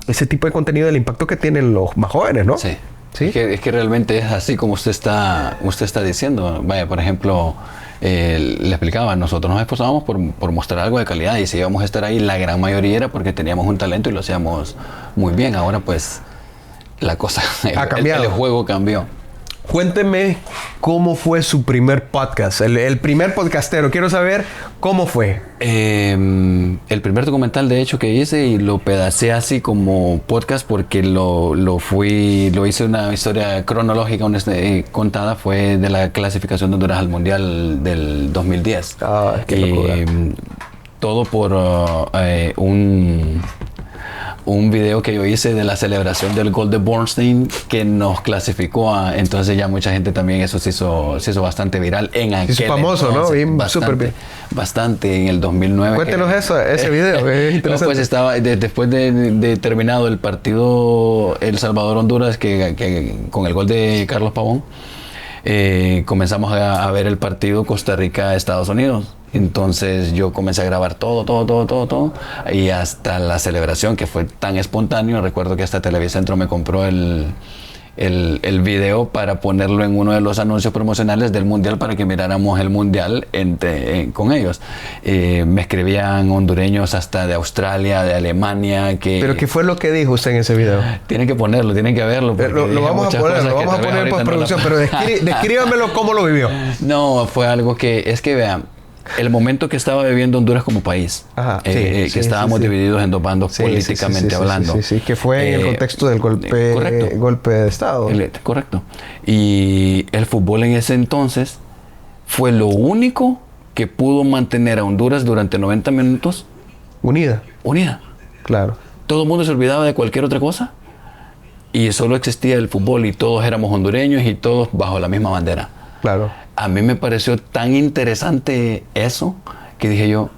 ese tipo de contenido del impacto que tienen los más jóvenes, ¿no? Sí. ¿Sí? Es que realmente es así como usted está diciendo. Vaya, por ejemplo, le explicaba, nosotros nos esforzábamos por mostrar algo de calidad y si íbamos a estar ahí, la gran mayoría era porque teníamos un talento y lo hacíamos muy bien. Ahora pues la cosa, ha cambiado. El juego cambió. Cuénteme cómo fue su primer podcast, el primer podcastero. Quiero saber cómo fue. El primer documental, de hecho, que hice y lo pedacé así como podcast porque lo hice una historia cronológica contada, fue de la clasificación de Honduras al Mundial del 2010. Qué locura. Todo por un video que yo hice de la celebración del gol de Bornstein que nos clasificó entonces ya mucha gente también, eso se hizo bastante viral en aquel entonces. Es famoso, entonces, ¿no? Súper bien. Bastante en el 2009. Cuéntenos ese video, es interesante. Pues estaba, después de terminado el partido El Salvador-Honduras, que con el gol de Carlos Pavón, comenzamos a ver el partido Costa Rica-Estados Unidos. Entonces yo comencé a grabar todo y hasta la celebración, que fue tan espontáneo. Recuerdo que hasta Televicentro me compró el video para ponerlo en uno de los anuncios promocionales del Mundial para que miráramos el Mundial con ellos. Me escribían hondureños hasta de Australia, de Alemania. ¿Pero qué fue lo que dijo usted en ese video? Tienen que ponerlo, tienen que verlo. Lo vamos a poner en postproducción, pero descríbamelo cómo lo vivió. No, fue algo que vean, el momento que estaba viviendo Honduras como país, que estábamos divididos en dos bandos políticamente hablando. Sí, que fue en el contexto del golpe de Estado. Correcto. Y el fútbol en ese entonces fue lo único que pudo mantener a Honduras durante 90 minutos unida. Claro. Todo el mundo se olvidaba de cualquier otra cosa y solo existía el fútbol y todos éramos hondureños y todos bajo la misma bandera. Claro. A mí me pareció tan interesante eso que dije yo,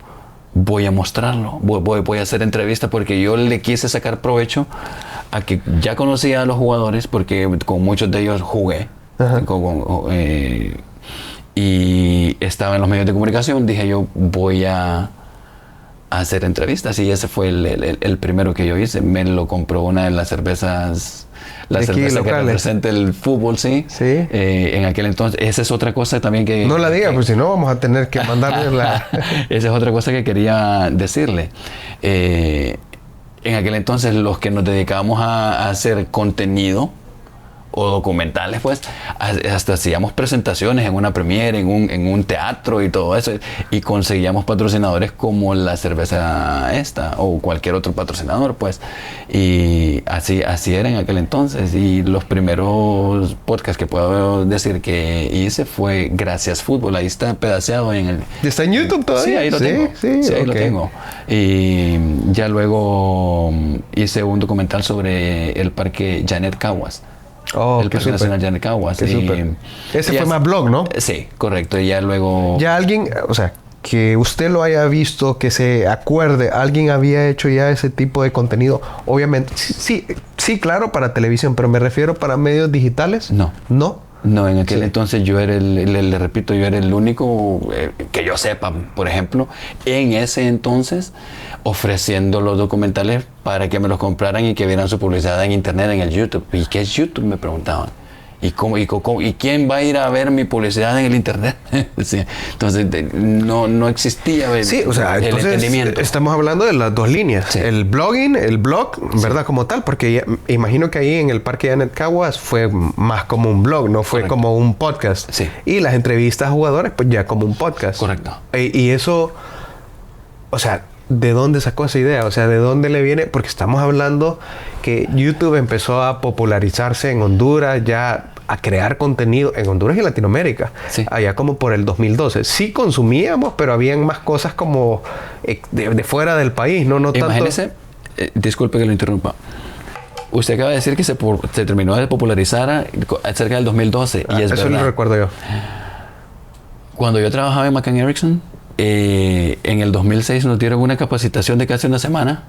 voy a mostrarlo, voy a hacer entrevistas porque yo le quise sacar provecho a que ya conocía a los jugadores porque con muchos de ellos jugué y estaba en los medios de comunicación. Dije yo, voy a hacer entrevistas y ese fue el primero que yo hice. Me lo compró una de las cervezas. La cerveza que representa el fútbol, sí. En aquel entonces, esa es otra cosa también que... No la diga, pues si no vamos a tener que mandarle la... Esa es otra cosa que quería decirle. En aquel entonces, los que nos dedicábamos a hacer contenido o documentales, pues, hasta hacíamos presentaciones en una premiere, en un teatro y todo eso, y conseguíamos patrocinadores como la cerveza esta o cualquier otro patrocinador, pues, y así era en aquel entonces. Y los primeros podcasts que puedo decir que hice fue Gracias Fútbol, ahí está pedaceado en el... ¿Está en YouTube todavía? Sí, ahí lo tengo. Sí, ahí lo tengo. Y ya luego hice un documental sobre el parque Janet Caguas. El Parque Nacional Janet Caguas. Ese fue más blog, ¿no? Sí, correcto. Y ya luego... Ya alguien, o sea, que usted lo haya visto, que se acuerde, alguien había hecho ya ese tipo de contenido. Obviamente, sí, claro, para televisión, pero me refiero para medios digitales. No, en aquel entonces yo era le repito, yo era el único que yo sepa, por ejemplo, en ese entonces, ofreciendo los documentales para que me los compraran y que vieran su publicidad en internet, en el YouTube. ¿Y qué es YouTube?, me preguntaban. ¿Y quién va a ir a ver mi publicidad en el internet? Sí. Entonces no existía sí, o sea, el entonces entendimiento. estamos hablando de las dos líneas. Sí. El blogging, el blog, ¿verdad? Como tal, porque imagino que ahí en el Parque Janet Caguas fue más como un blog, no fue como un podcast. Sí. Y las entrevistas a jugadores, pues ya como un podcast. Correcto. Y eso, o sea, ¿de dónde sacó esa idea? O sea, ¿de dónde le viene? Porque estamos hablando que YouTube empezó a popularizarse en Honduras, ya a crear contenido en Honduras y Latinoamérica. Sí. Allá como por el 2012. Sí consumíamos, pero habían más cosas como de fuera del país, no Imagínese, disculpe que lo interrumpa. Usted acaba de decir que se terminó de popularizar cerca del 2012. Y es eso verdad. lo recuerdo yo. Cuando yo trabajaba en McCann Erickson, en el 2006 nos dieron una capacitación de casi una semana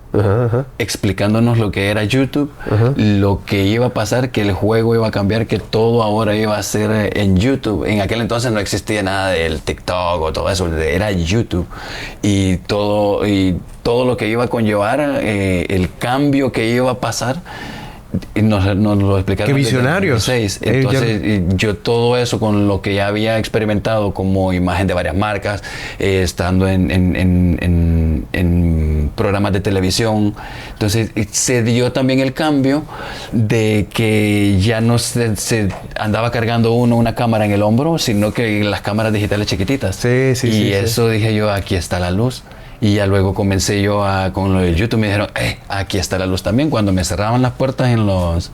explicándonos lo que era YouTube, lo que iba a pasar, que el juego iba a cambiar, que todo ahora iba a ser en YouTube. En aquel entonces no existía nada del TikTok o todo eso, era YouTube. Y todo lo que iba a conllevar, el cambio que iba a pasar. Y nos lo explicaron. ¡Qué visionarios! Entonces, yo todo eso con lo que ya había experimentado como imagen de varias marcas, estando en programas de televisión. Entonces, se dio también el cambio de que ya no se andaba cargando una cámara en el hombro, sino que las cámaras digitales chiquititas. Sí, sí, y eso dije yo, aquí está la luz. Y ya luego comencé yo con lo del YouTube. Me dijeron, aquí está la luz también. Cuando me cerraban las puertas en los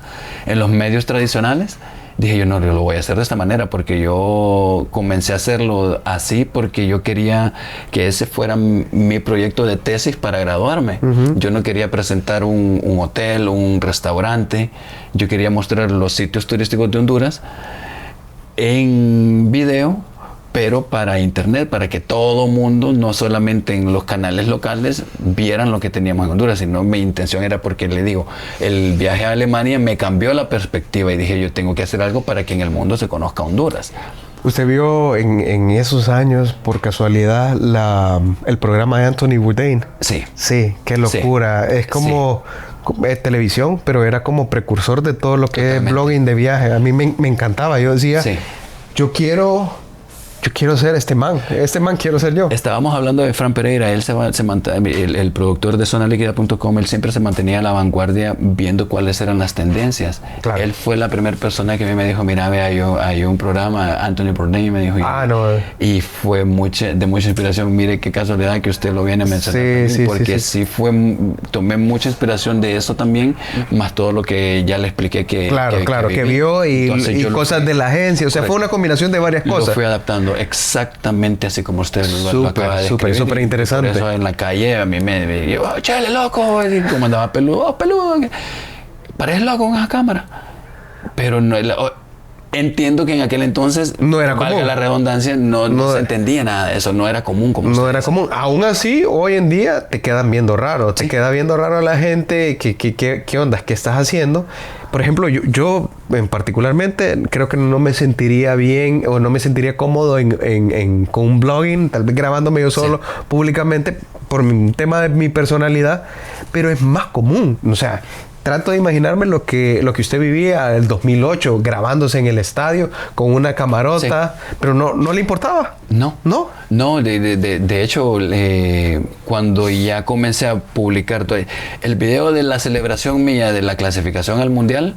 medios tradicionales, dije yo, no, yo lo voy a hacer de esta manera, porque yo comencé a hacerlo así porque yo quería que ese fuera mi proyecto de tesis para graduarme. Yo no quería presentar un hotel, un restaurante. Yo quería mostrar los sitios turísticos de Honduras en video, pero para internet, para que todo mundo, no solamente en los canales locales, vieran lo que teníamos en Honduras, sino mi intención era, porque le digo, el viaje a Alemania me cambió la perspectiva y dije, yo tengo que hacer algo para que en el mundo se conozca Honduras. ¿Usted vio en esos años, por casualidad, el programa de Anthony Bourdain? Sí. Sí, qué locura. Sí. Es como televisión, pero era como precursor de todo lo que es blogging de viaje. A mí me encantaba. Yo decía, yo quiero ser este man quiero ser yo. Estábamos hablando de Fran Pereira, él el productor de zonaliquida.com, él siempre se mantenía a la vanguardia viendo cuáles eran las tendencias. Claro. Él fue la primera persona que a mí me dijo, mira, hay un programa, Anthony Bourdain, me dijo. Y fue de mucha inspiración. Mire qué casualidad que usted lo viene a mencionar. Porque tomé mucha inspiración de eso también, más todo lo que ya le expliqué que vio y cosas de la agencia. O sea, fue una combinación de varias cosas. Lo fui adaptando exactamente así como usted lo acaba de describir. Súper interesante. Por eso en la calle a mí me dijo, chale, loco, y como andaba peludo, pareces loco con esa cámara. Pero no, entiendo que en aquel entonces, no era común. Valga la redundancia, no se entendía nada de eso, no era común como no era común. Aún así, hoy en día te quedan viendo raro. Te queda viendo raro a la gente. ¿Qué onda? ¿Qué estás haciendo? Por ejemplo, yo en particularmente creo que no me sentiría bien o no me sentiría cómodo con un blogging, tal vez grabándome yo solo públicamente por un tema de mi personalidad, pero es más común. O sea, trato de imaginarme lo que usted vivía en el 2008, grabándose en el estadio con una camarota, pero no le importaba. No, de hecho, cuando ya comencé a publicar el video de la celebración mía de la clasificación al Mundial,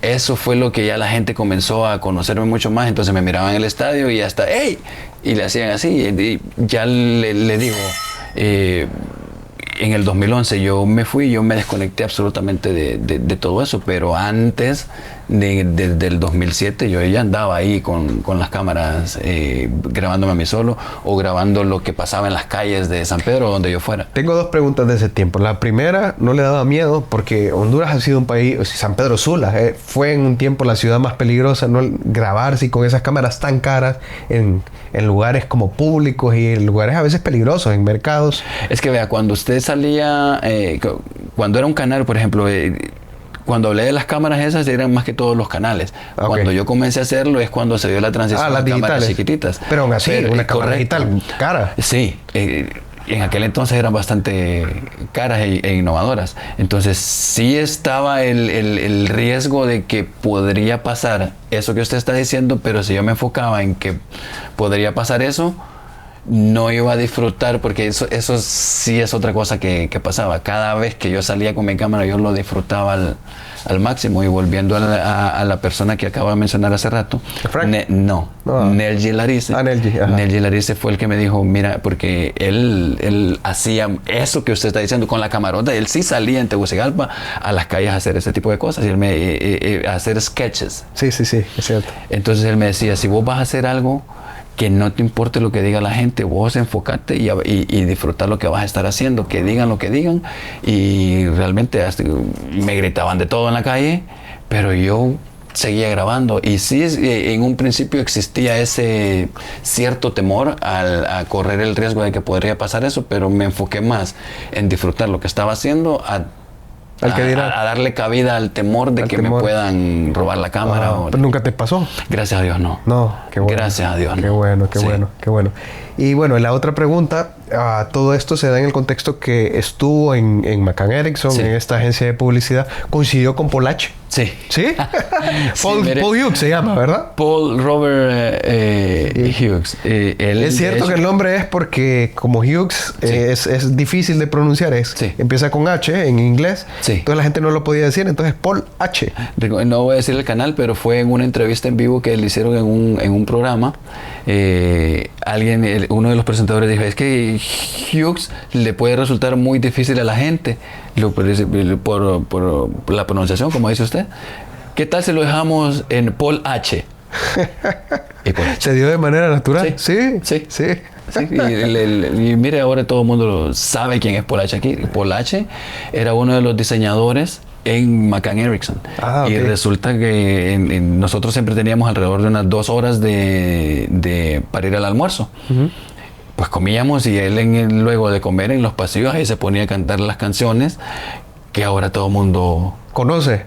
eso fue lo que ya la gente comenzó a conocerme mucho más. Entonces me miraban en el estadio y hasta, ¡hey! Y le hacían así. Y ya le digo, en el 2011 yo me desconecté absolutamente de todo eso, pero antes del 2007 yo ya andaba ahí con las cámaras grabándome a mí solo o grabando lo que pasaba en las calles de San Pedro o donde yo fuera. Tengo dos preguntas de ese tiempo. La primera, no le daba miedo porque Honduras ha sido un país, San Pedro Sula fue en un tiempo la ciudad más peligrosa, ¿no? Grabarse con esas cámaras tan caras en lugares como públicos y en lugares a veces peligrosos, en mercados. Es que vea, cuando usted salía, cuando era un canal, por ejemplo, cuando hablé de las cámaras esas eran más que todos los canales. Okay. Cuando yo comencé a hacerlo es cuando se dio la transición a las cámaras digitales. Chiquititas. Pero aún así, una cámara digital cara. Sí. en aquel entonces eran bastante caras e innovadoras. Entonces sí estaba el riesgo de que podría pasar eso que usted está diciendo, pero si yo me enfocaba en que podría pasar eso, no iba a disfrutar, porque eso sí es otra cosa que pasaba. Cada vez que yo salía con mi cámara, yo lo disfrutaba al máximo. Y volviendo a la persona que acabo de mencionar hace rato, Nelji Larice. Nelji Larice fue el que me dijo, mira, porque él hacía eso que usted está diciendo con la camarota. Él sí salía en Tegucigalpa a las calles a hacer ese tipo de cosas, y a hacer sketches. Sí, es cierto. Entonces él me decía, si vos vas a hacer algo, que no te importe lo que diga la gente, vos enfocate y disfrutar lo que vas a estar haciendo, que digan lo que digan. Y realmente me gritaban de todo en la calle, pero yo seguía grabando. Y sí, en un principio existía ese cierto temor a correr el riesgo de que podría pasar eso, pero me enfoqué más en disfrutar lo que estaba haciendo, a darle cabida al temor de que me puedan robar la cámara. Pero nunca te pasó. Gracias a Dios, no. No, qué bueno. Gracias a Dios, qué bueno, qué bueno. Y bueno, la otra pregunta, todo esto se da en el contexto que estuvo en McCann Erickson, en esta agencia de publicidad, coincidió con Paul H. Sí. ¿Sí? Paul Hughes se llama, ¿verdad? Paul Robert Hughes. Es cierto que el nombre es porque como Hughes es difícil de pronunciar, empieza con H en inglés, entonces la gente no lo podía decir, entonces Paul H. No voy a decir el canal, pero fue en una entrevista en vivo que le hicieron en un programa. Uno de los presentadores dijo, es que Hughes le puede resultar muy difícil a la gente por la pronunciación, como dice usted. ¿Qué tal si lo dejamos en Paul H? Y Paul H. ¿Se dio de manera natural? Sí. Y mire, ahora todo el mundo sabe quién es Paul H aquí. Paul H era uno de los diseñadores en McCann Erickson. Y resulta que nosotros siempre teníamos alrededor de unas 2 horas para ir al almuerzo. Pues comíamos y él luego de comer en los pasillos ahí se ponía a cantar las canciones que ahora todo el mundo conoce.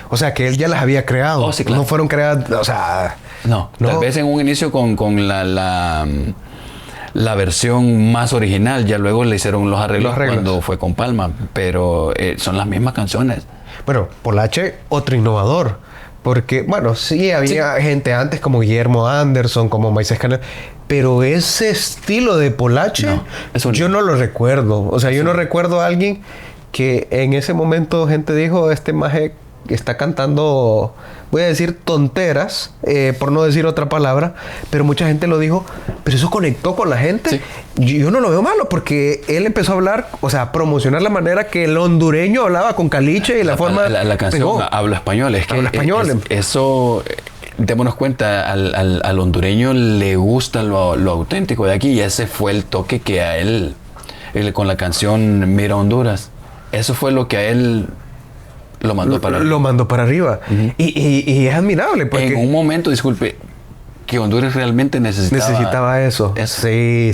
O sea, que él ya las había creado. Sí, claro. No fueron creadas, o sea... No, tal vez en un inicio con la versión más original, ya luego le hicieron los arreglos cuando fue con Palma, pero son las mismas canciones. Bueno, Paul H, otro innovador, porque, bueno, sí había gente antes como Guillermo Anderson, como Moisés Canel, pero ese estilo de Paul H, yo no lo recuerdo. O sea, yo no recuerdo a alguien que en ese momento gente dijo, este maje está cantando, voy a decir tonteras, por no decir otra palabra, pero mucha gente lo dijo, pero eso conectó con la gente. Yo no lo veo malo, porque él empezó a hablar, o sea, a promocionar la manera que el hondureño hablaba con caliche y la forma... La canción habla español, habla español. Eso... Démonos cuenta, al hondureño le gusta lo auténtico de aquí, y ese fue el toque que a él con la canción Mira Honduras, eso fue lo que a él lo mandó para arriba. Y es admirable porque... En un momento, disculpe, que Honduras realmente necesitaba eso. Sí.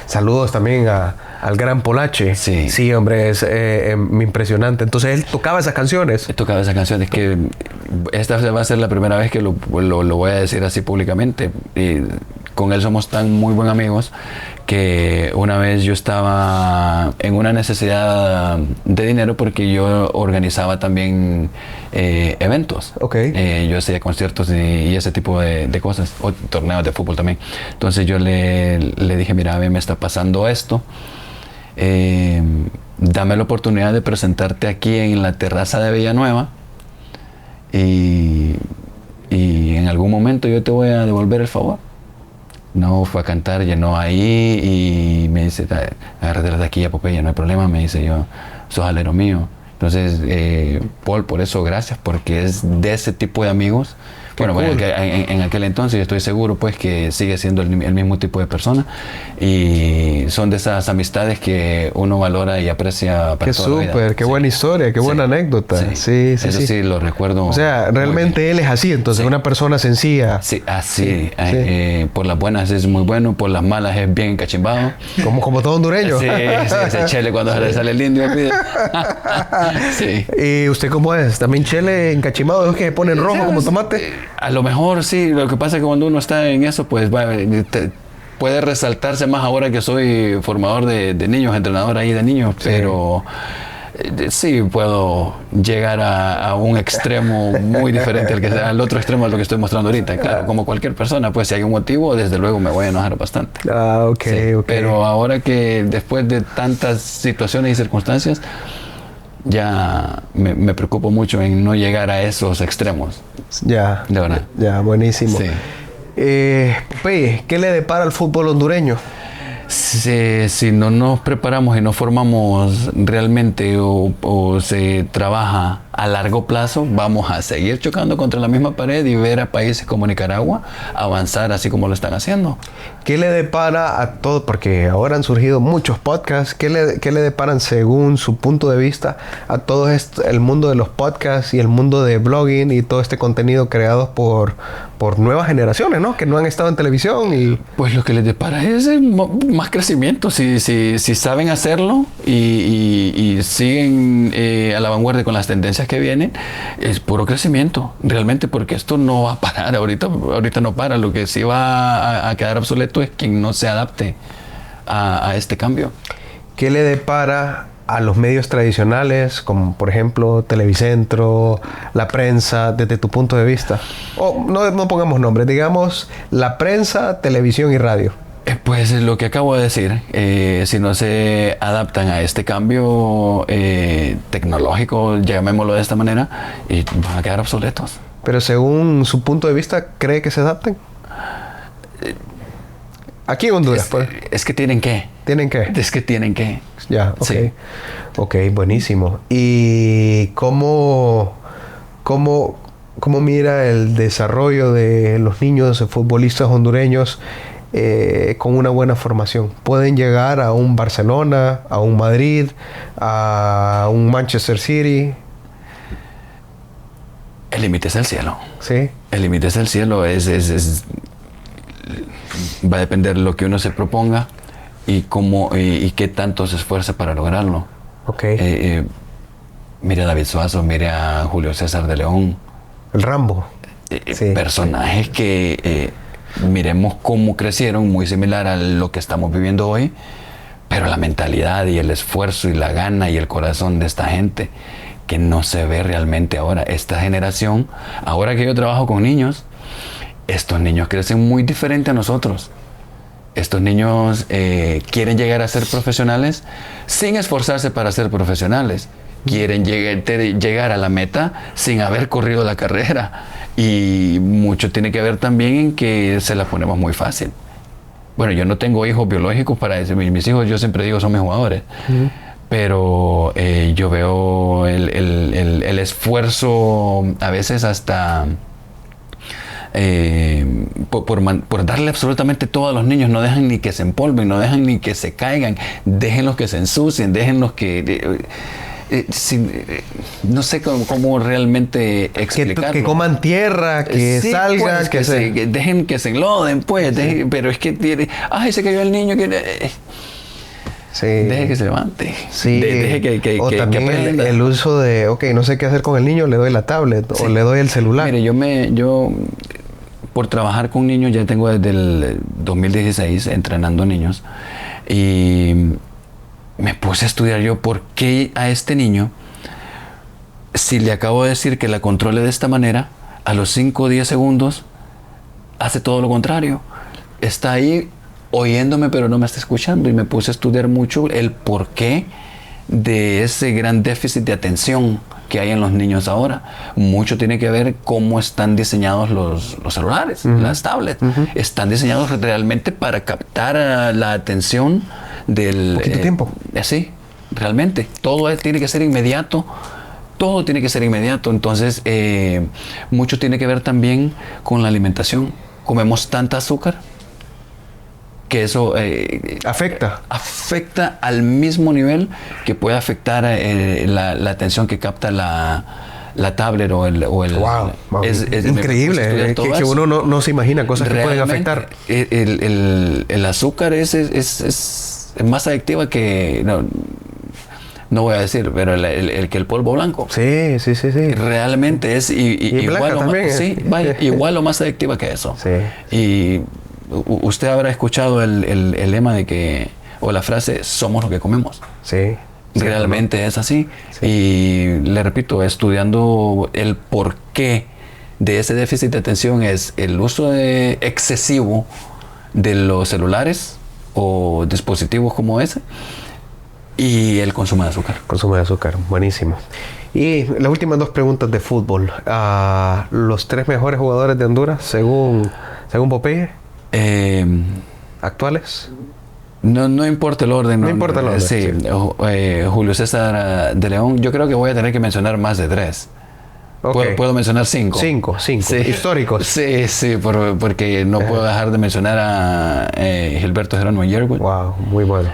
Saludos también al gran Paul H. Sí, hombre, es impresionante. Entonces él tocaba esas canciones. Que esta va a ser la primera vez que lo voy a decir así públicamente. Y con él somos tan muy buenos amigos que una vez yo estaba en una necesidad de dinero porque yo organizaba también eventos. Yo hacía conciertos y ese tipo de cosas, o torneos de fútbol también. Entonces yo le dije, mira, a mí me está pasando esto. Dame la oportunidad de presentarte aquí en la terraza de Villanueva y en algún momento yo te voy a devolver el favor. No, fue a cantar, llenó ahí y me dice, agárrate la taquilla, Popeye, no hay problema. Me dice yo, sos alero mío. Entonces, Paul, por eso gracias, porque es de ese tipo de amigos. Bueno, en aquel entonces yo estoy seguro pues que sigue siendo el mismo tipo de persona, y son de esas amistades que uno valora y aprecia para toda la vida. Qué súper, qué buena historia, qué buena anécdota. Eso sí lo recuerdo. O sea, realmente él es así, entonces una persona sencilla. Sí, así. Por las buenas es muy bueno, por las malas es bien encachimbado. Como todo hondureño. Sí, ese chele cuando le sale el indio. Sí. ¿Y usted cómo es? ¿También chele encachimbado? ¿Es que se pone rojo como tomate? A lo mejor sí, lo que pasa es que cuando uno está en eso, pues puede resaltarse más ahora que soy formador de niños, entrenador ahí de niños, Sí. pero sí puedo llegar a un extremo muy diferente al otro extremo de lo que estoy mostrando ahorita. Claro, como cualquier persona, pues si hay un motivo, desde luego me voy a enojar bastante. Ah, ok, Sí, ok. pero ahora que después de tantas situaciones y circunstancias, ya me preocupo mucho en no llegar a esos extremos. Ya. De verdad. Ya, buenísimo. Sí. Popeye, ¿qué le depara al fútbol hondureño? Si no nos preparamos y no formamos realmente o se trabaja a largo plazo, vamos a seguir chocando contra la misma pared y ver a países como Nicaragua avanzar así como lo están haciendo. ¿Qué le depara a todo? Porque ahora han surgido muchos podcasts. ¿Qué le deparan según su punto de vista a todo el mundo de los podcasts y el mundo de blogging y todo este contenido creado por nuevas generaciones, ¿no? Que no han estado en televisión y... Pues lo que les depara es más crecimiento. Si saben hacerlo y siguen a la vanguardia con las tendencias que vienen, es puro crecimiento, realmente, porque esto no va a parar ahorita no para. Lo que sí va a quedar obsoleto es quien no se adapte a este cambio. ¿Qué le depara a los medios tradicionales, como por ejemplo Televicentro, la prensa, desde tu punto de vista? O no pongamos nombres, digamos la prensa, televisión y radio. Pues lo que acabo de decir, si no se adaptan a este cambio tecnológico, llamémoslo de esta manera, y van a quedar obsoletos. Pero según su punto de vista, ¿cree que se adapten? Aquí en Honduras, pues. Es que tienen que. ¿Tienen que? Es que tienen que. Ya, ok. Sí. Ok, buenísimo. ¿Y cómo mira el desarrollo de los niños futbolistas hondureños con una buena formación? ¿Pueden llegar a un Barcelona, a un Madrid, a un Manchester City? El límite es el cielo. Sí. El límite es el cielo. Va a depender de lo que uno se proponga y qué tanto se esfuerce para lograrlo. Ok. Mire a David Suazo, mire a Julio César de León. El Rambo. Sí. Personajes que miremos cómo crecieron, muy similar a lo que estamos viviendo hoy, pero la mentalidad y el esfuerzo y la gana y el corazón de esta gente que no se ve realmente ahora. Esta generación, ahora que yo trabajo con niños, estos niños crecen muy diferente a nosotros. Estos niños quieren llegar a ser profesionales sin esforzarse para ser profesionales. Quieren llegar a la meta sin haber corrido la carrera. Y mucho tiene que ver también en que se la ponemos muy fácil. Bueno, yo no tengo hijos biológicos para eso. Mis hijos, yo siempre digo, son mis jugadores. Uh-huh. Pero yo veo el esfuerzo, a veces hasta... por darle absolutamente todo a los niños. No dejan ni que se empolven, no dejan ni que se caigan, déjenlos que se ensucien, déjenlos que no sé cómo realmente explicarlo. Que coman tierra, que sí, salgan, pues, que dejen que se enloden, pues. Sí. Pero es que ay, se cayó el niño, sí. Deje que se levante. Sí. Deje o también el uso de, no sé qué hacer con el niño, le doy la tablet, sí, o le doy el celular. Mire, yo por trabajar con niños ya tengo desde el 2016 entrenando niños y me puse a estudiar yo por qué a este niño, si le acabo de decir que la controle de esta manera, a los 5 o 10 segundos hace todo lo contrario. Está ahí oyéndome pero no me está escuchando, y me puse a estudiar mucho el porqué de ese gran déficit de atención que hay en los niños ahora. Mucho tiene que ver cómo están diseñados los celulares, uh-huh, las tablets. Uh-huh. Están diseñados realmente para captar la atención del... Poquito tiempo. Sí, realmente. Todo tiene que ser inmediato. Todo tiene que ser inmediato. Entonces, mucho tiene que ver también con la alimentación. Comemos tanta azúcar que eso afecta al mismo nivel que puede afectar la atención que capta la tablet o el wow. Es increíble, que uno no se imagina cosas que pueden afectar. El azúcar es más adictiva que no voy a decir, pero que el polvo blanco. Sí. Realmente es igual o más adictiva que eso. Sí. Y usted habrá escuchado el lema de que, o la frase, somos lo que comemos. Sí. Realmente es así. Sí. Y le repito, estudiando el porqué de ese déficit de atención es el uso excesivo de los celulares o dispositivos como ese y el consumo de azúcar. Consumo de azúcar, buenísimo. Y las últimas 2 preguntas de fútbol. Los 3 mejores jugadores de Honduras, según Popeye, actuales. No importa el orden. No importa el orden. Sí, Julio César de León, yo creo que voy a tener que mencionar más de 3. Okay. ¿Puedo mencionar 5? 5. Sí. Históricos. Sí, porque no puedo dejar de mencionar a Gilberto Jerónimo Yerwood. Wow, muy bueno.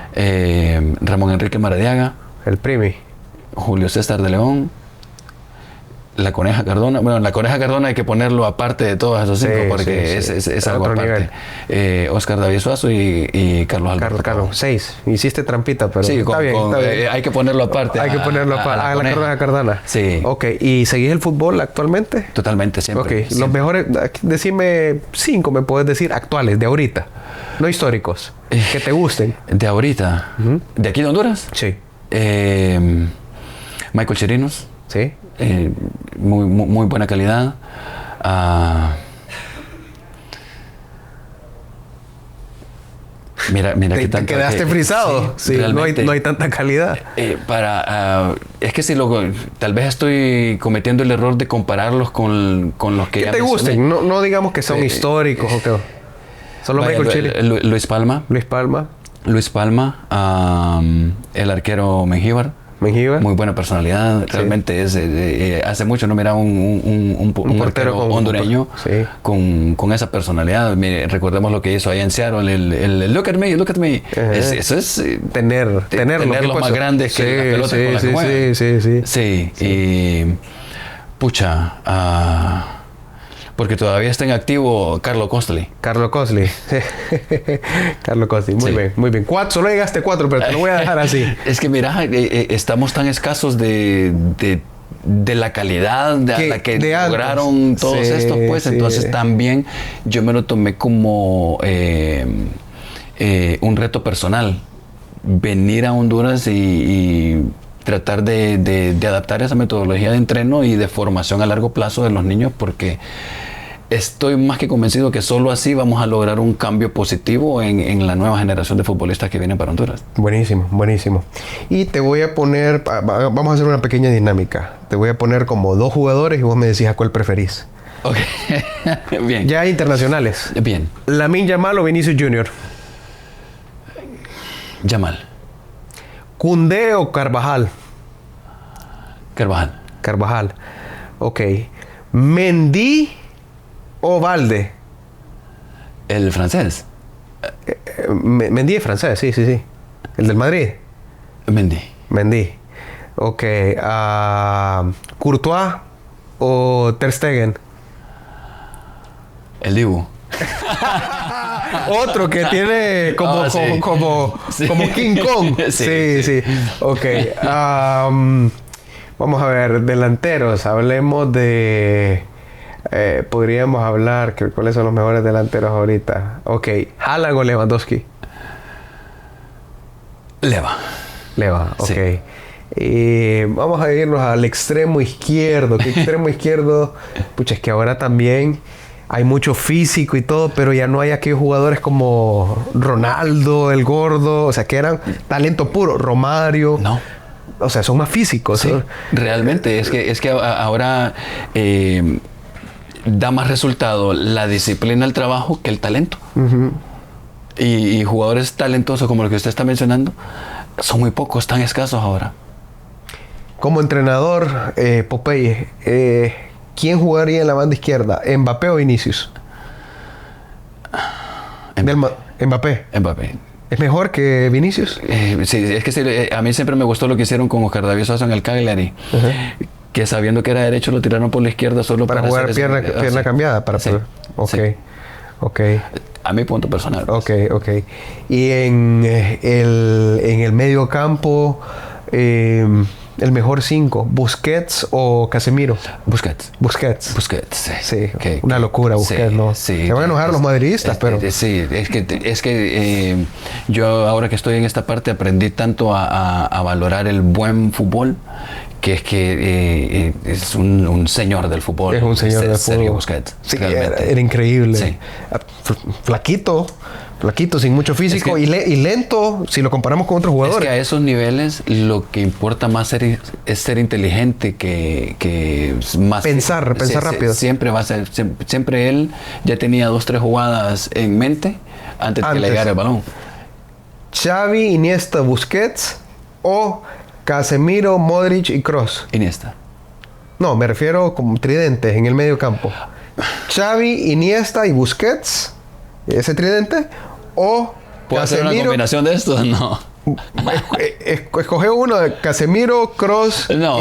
Ramón Enrique Maradiaga. El Primi. Julio César de León. La Coneja Cardona. Bueno, la Coneja Cardona hay que ponerlo aparte de todos esos 5 porque es algo otro aparte. Oscar David Suazo y Carlos Alberto. Carlos, 6. Hiciste trampita, pero sí, está bien. Hay que ponerlo aparte. Hay que ponerlo aparte. La Coneja Cardona. Sí. Ok, ¿y seguís el fútbol actualmente? Totalmente, siempre. Ok, siempre. Los mejores, decime 5, me puedes decir, actuales, de ahorita. No históricos. Que te gusten. De ahorita. ¿De aquí de Honduras? Sí. Michael Chirinos. Sí. Muy buena calidad. Mira ¿Te quedaste frisado? Sí, no hay tanta calidad. Es que si tal vez estoy cometiendo el error de compararlos con los que ya te mencioné. gusten, no digamos que son históricos o qué. Solo Michael Chirinos. Luis Palma. El arquero Mengíbar. Muy buena personalidad. Realmente hace mucho no miraba un portero hondureño con esa personalidad. Mire, recordemos lo que hizo allá en Seattle, el look at me. Eso es tener los más grandes que las pelotas con las que juegan. Sí. Y pucha, porque todavía está en activo Carlo Costly. Carlo Costly, muy bien. 4, solo llegaste 4, pero te lo voy a dejar así. Es que mira, estamos tan escasos de la calidad a la que lograron todos estos, pues. Entonces también yo me lo tomé como un reto personal. Venir a Honduras y tratar de adaptar esa metodología de entreno y de formación a largo plazo de los niños, porque estoy más que convencido que solo así vamos a lograr un cambio positivo en la nueva generación de futbolistas que vienen para Honduras. Buenísimo. Y te voy a poner, vamos a hacer una pequeña dinámica. Te voy a poner como 2 jugadores y vos me decís a cuál preferís. Ok, bien. Ya internacionales. Bien. Lamine Yamal o Vinicius Junior. Yamal. Koundé o Carvajal. Carvajal. Ok. Mendy o Valde. El francés. Mendy es francés, sí. El del Madrid. Mendy. Ok. Courtois o Ter Stegen. El Dibu. Otro que tiene como King Kong. Sí. Ok. Vamos a ver, delanteros. Hablemos de... podríamos hablar cuáles son los mejores delanteros ahorita. Ok. ¿Haaland o Lewandowski? Leva, ok. Sí. Vamos a irnos al extremo izquierdo. ¿Qué extremo izquierdo? Pucha, es que ahora también hay mucho físico y todo, pero ya no hay aquellos jugadores como Ronaldo, el gordo, o sea, que eran talento puro. Romario. No. O sea, son más físicos. Sí, realmente. Es que ahora da más resultado la disciplina al trabajo que el talento. Y jugadores talentosos como los que usted está mencionando son muy pocos, tan escasos ahora. Como entrenador, Popeye, ¿quién jugaría en la banda izquierda? ¿Mbappé o Vinicius? Mbappé. ¿Es mejor que Vinicius? Sí, es que sí, a mí siempre me gustó lo que hicieron con Oscar David Sosa en el Cagliari. Que sabiendo que era derecho lo tiraron por la izquierda solo para jugar pierna cambiada. Ok. A mi punto personal. Ok. Y en el medio campo, el mejor 5, Busquets o Casemiro. Busquets. Busquets. Busquets, sí. Sí, una locura Busquets, sí, ¿no? Sí, Se van a enojar los madridistas, pero... Sí, es que yo ahora que estoy en esta parte aprendí tanto a valorar el buen fútbol, que es que es un señor del fútbol. Es un señor del fútbol. Sergio Busquets. Sí, era increíble. Sí. Flaquito, sin mucho físico, es que, y lento si lo comparamos con otros jugadores. Es que a esos niveles lo que importa más es ser inteligente que más... Pensar rápido. Siempre va a ser... Siempre él ya tenía 2-3 jugadas en mente antes de que le llegara el balón. Xavi, Iniesta, Busquets o Casemiro, Modric y Kroos. Iniesta. No, me refiero como tridentes en el medio campo. Xavi, Iniesta y Busquets, ese tridente, o ¿Puedo hacer una combinación de estos? No. Escoge uno, Casemiro, Kroos. No,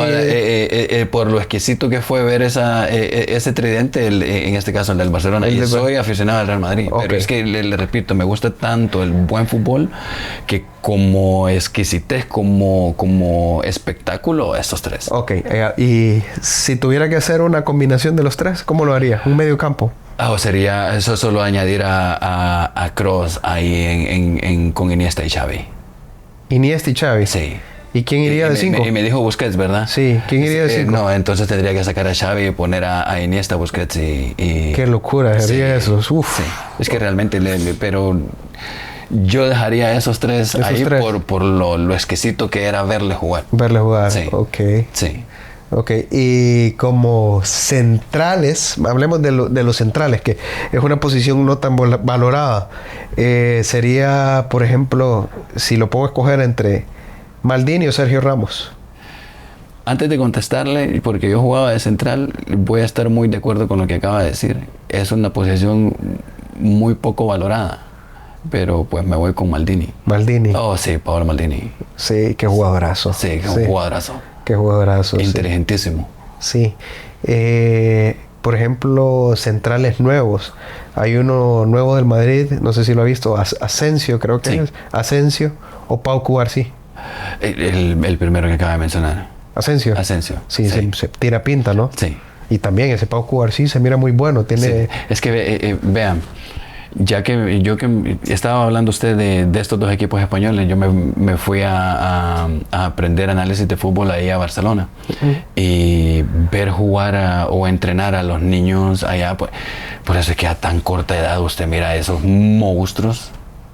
por lo exquisito que fue ver ese tridente, en este caso el del Barcelona. Y soy aficionado al Real Madrid. Okay. Pero es que le repito, me gusta tanto el buen fútbol que como exquisitez, como espectáculo, estos tres. Ok, y si tuviera que hacer una combinación de los tres, ¿cómo lo haría? ¿Un medio campo? Sería eso, solo añadir a Kroos ahí con Iniesta y Xavi. Iniesta y Xavi. Sí. ¿Y quién iría de 5? Y me dijo Busquets, ¿verdad? Sí, ¿quién iría de 5? No, entonces tendría que sacar a Xavi y poner a Iniesta, Busquets y... Qué locura, sería eso. Uf. Sí. Es que realmente, pero yo dejaría a esos tres ahí por lo exquisito que era verle jugar. Verle jugar, sí. Ok. Sí. Ok, y como centrales, hablemos de los centrales, que es una posición no tan valorada. Sería, por ejemplo, si lo pongo a escoger entre Maldini o Sergio Ramos. Antes de contestarle, porque yo jugaba de central, voy a estar muy de acuerdo con lo que acaba de decir. Es una posición muy poco valorada, pero pues me voy con Maldini. Maldini. Oh, sí, Paolo Maldini. Sí, qué jugadorazo. Sí, qué jugadorazo. Qué jugadorazo. Inteligentísimo. Sí. Por ejemplo, centrales nuevos. Hay uno nuevo del Madrid, no sé si lo ha visto, Asensio, creo que es. Asensio o Pau Cubarsí. El primero que acaba de mencionar. Asensio. Sí. Se tira pinta, ¿no? Sí. Y también ese Pau Cubarsí se mira muy bueno. Tiene... Sí. Es que vean, ya que yo que estaba hablando usted de estos dos equipos españoles, yo me fui a aprender análisis de fútbol ahí a Barcelona. Y ver jugar o entrenar a los niños allá, pues, por eso es que a tan corta edad usted mira a esos monstruos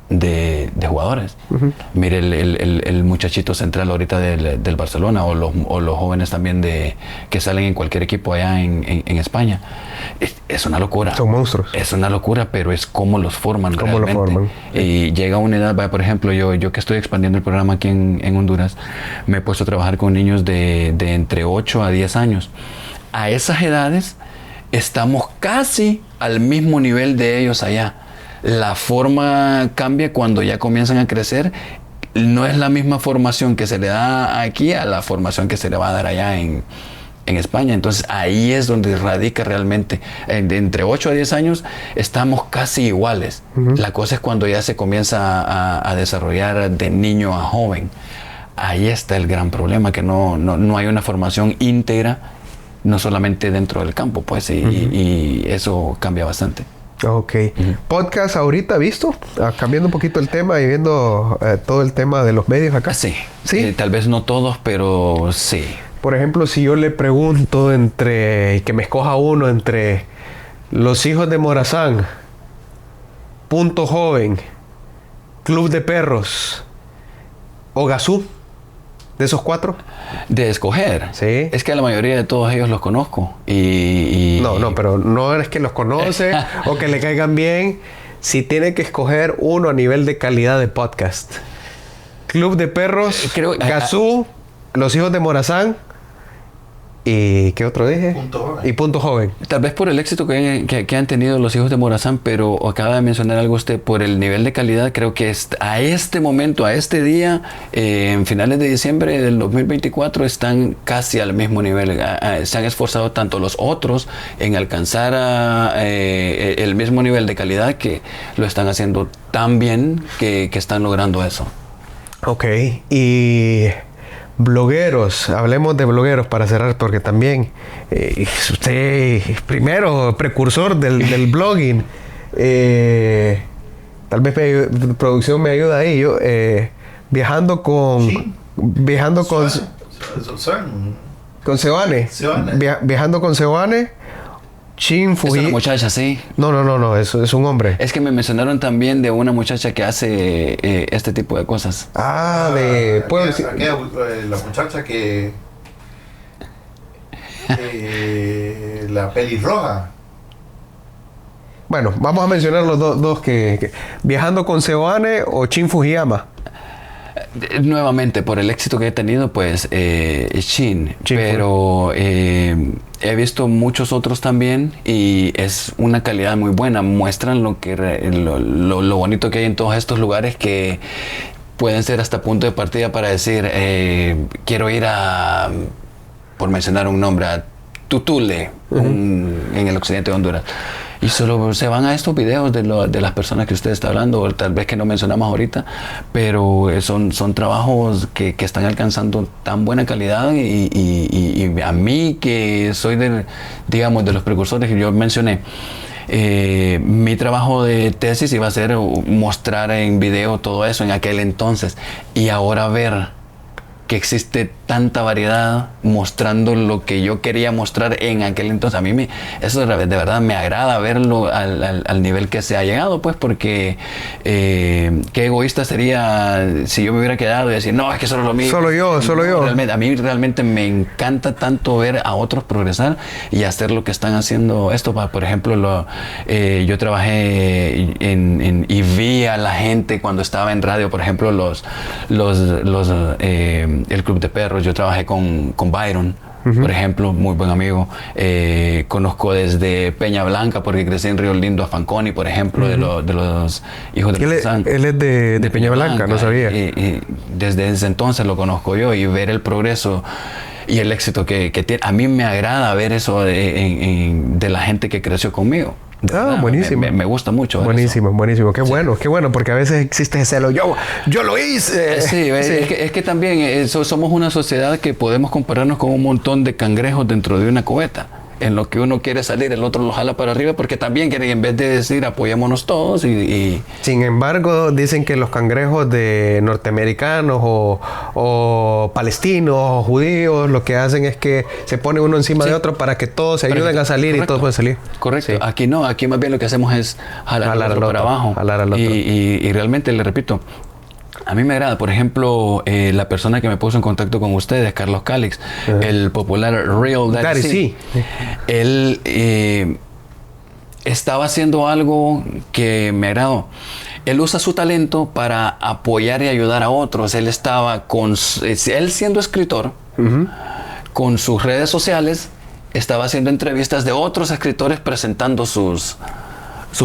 de jugadores. Mire el muchachito central ahorita del Barcelona o los jóvenes también que salen en cualquier equipo allá en España. Es una locura. Son monstruos. Es una locura, pero es cómo los forman realmente. Lo forman. Y llega una edad, por ejemplo, yo que estoy expandiendo el programa aquí en Honduras, me he puesto a trabajar con niños de entre 8 a 10 años. A esas edades estamos casi al mismo nivel de ellos allá. La forma cambia cuando ya comienzan a crecer. No es la misma formación que se le da aquí a la formación que se le va a dar allá en España. Entonces ahí es donde radica realmente. Entre 8 a 10 años estamos casi iguales. La cosa es cuando ya se comienza a desarrollar de niño a joven. Ahí está el gran problema, que no hay una formación íntegra, no solamente dentro del campo, pues, y eso cambia bastante. Ok. Podcast ahorita visto, cambiando un poquito el tema y viendo todo el tema de los medios acá. Sí. ¿Sí? Tal vez no todos, pero sí. Por ejemplo, si yo le pregunto que me escoja uno entre Los Hijos de Morazán, Punto Joven, Club de Perros o Gazú, de esos 4. De escoger. Sí. Es que a la mayoría de todos ellos los conozco. No, pero no es que los conoce o que le caigan bien. Si tiene que escoger uno a nivel de calidad de podcast. Club de Perros, Gazú, Los Hijos de Morazán. ¿Y qué otro dije? Punto Joven. Tal vez por el éxito que han tenido Los Hijos de Morazán, pero acaba de mencionar algo usted, por el nivel de calidad, creo que a este momento, a este día, en finales de diciembre del 2024, están casi al mismo nivel. Se han esforzado tanto los otros en alcanzar el mismo nivel de calidad, que lo están haciendo tan bien que están logrando eso. Ok, y blogueros, hablemos de blogueros para cerrar, porque también usted primero precursor del blogging. Tal vez producción me ayuda ahí. Yo viajando con Sebane. Viajando con Sebane. Chin Fuji. Es una muchacha, sí. No, eso es un hombre. Es que me mencionaron también de una muchacha que hace este tipo de cosas. De pueblo. La muchacha que la pelirroja. Bueno, vamos a mencionar los dos que viajando con Sebane o Chin Fujiyama. Nuevamente, por el éxito que he tenido, pues Shin, pero he visto muchos otros también y es una calidad muy buena. Muestran lo bonito que hay en todos estos lugares, que pueden ser hasta punto de partida para decir, quiero ir a, por mencionar un nombre, a Tutule, en el occidente de Honduras. Y solo se van a estos videos de las personas que usted está hablando, o tal vez que no mencionamos ahorita, pero son trabajos que están alcanzando tan buena calidad y a mí, que soy de los precursores que yo mencioné, mi trabajo de tesis iba a ser mostrar en video todo eso en aquel entonces, y ahora ver que existe tanta variedad mostrando lo que yo quería mostrar en aquel entonces. A mí eso de verdad me agrada verlo al nivel que se ha llegado, pues, porque qué egoísta sería si yo me hubiera quedado y decir, no, es que solo lo mío. Solo yo. A mí realmente me encanta tanto ver a otros progresar y hacer lo que están haciendo esto. Por ejemplo, yo trabajé y vi a la gente cuando estaba en radio, por ejemplo, el Club de Perros. Yo trabajé con Byron, por ejemplo, muy buen amigo. Conozco desde Peña Blanca, porque crecí en Río Lindo, a Fanconi, por ejemplo, de los hijos de San. Él es de Peña Blanca, no sabía. Y desde ese entonces lo conozco yo, y ver el progreso y el éxito que tiene. A mí me agrada ver eso de la gente que creció conmigo. Buenísimo. Me gusta mucho. Buenísimo. Qué bueno, porque a veces existe ese celo. Yo lo hice. Sí. Es que también somos una sociedad que podemos compararnos con un montón de cangrejos dentro de una cubeta. En lo que uno quiere salir, el otro lo jala para arriba, porque también quieren, en vez de decir apoyémonos todos y... Sin embargo, dicen que los cangrejos de norteamericanos o palestinos o judíos lo que hacen es que se pone uno encima de otro para que todos se ayuden a salir. Correcto. Y todos pueden salir. Correcto. Sí. Aquí no, aquí más bien lo que hacemos es jalar al otro para abajo. Jalar al otro. Y realmente, le repito, a mí me agrada. Por ejemplo, la persona que me puso en contacto con ustedes, Carlos Calix, el popular Real Daddy C. Él estaba haciendo algo que me agradó. Él usa su talento para apoyar y ayudar a otros. Él estaba él siendo escritor, con sus redes sociales, estaba haciendo entrevistas de otros escritores presentando sus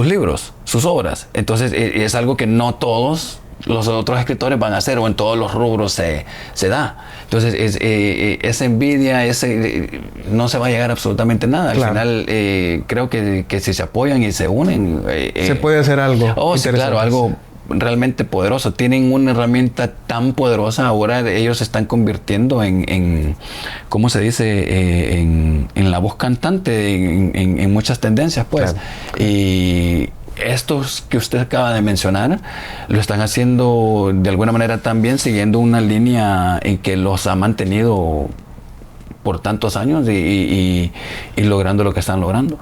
libros, sus obras. Entonces, es algo que no todos los otros escritores van a hacer, o en todos los rubros se da. Entonces, esa envidia, no se va a llegar a absolutamente nada. Al final, creo que si se apoyan y se unen... se puede hacer algo. Sí, claro, algo realmente poderoso. Tienen una herramienta tan poderosa. Ahora ellos se están convirtiendo en ¿cómo se dice? En la voz cantante en muchas tendencias, pues. Claro. Y estos que usted acaba de mencionar lo están haciendo de alguna manera también, siguiendo una línea en que los ha mantenido por tantos años y logrando lo que están logrando.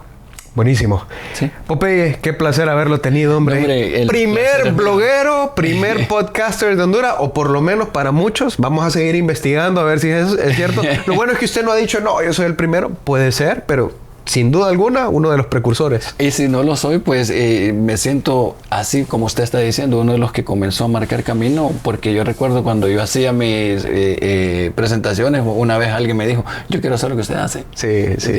Buenísimo. Sí. Popeye, qué placer haberlo tenido, hombre. Primer bloguero, primer podcaster de Honduras, o por lo menos para muchos. Vamos a seguir investigando a ver si es cierto. Lo bueno es que usted no ha dicho, no, yo soy el primero. Puede ser, pero sin duda alguna, uno de los precursores. Y si no lo soy, pues me siento así como usted está diciendo, uno de los que comenzó a marcar camino, porque yo recuerdo cuando yo hacía mis presentaciones, una vez alguien me dijo, yo quiero hacer lo que usted hace. Sí.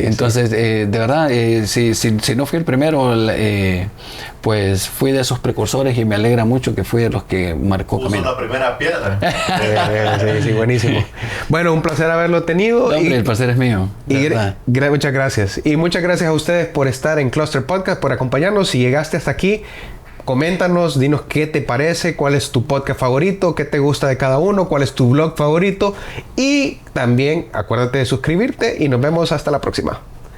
Entonces, de verdad, si no fui el primero, pues fui de esos precursores, y me alegra mucho que fui de los que marcó camino. Puso la primera piedra. Sí, buenísimo. Bueno, un placer haberlo tenido. Hombre, el placer es mío. Muchas gracias. Y muchas gracias a ustedes por estar en Cluster Podcast, por acompañarnos. Si llegaste hasta aquí, Coméntanos, dinos qué te parece, cuál es tu podcast favorito, qué te gusta de cada uno, cuál es tu blog favorito. Y también acuérdate de suscribirte y nos vemos hasta la próxima.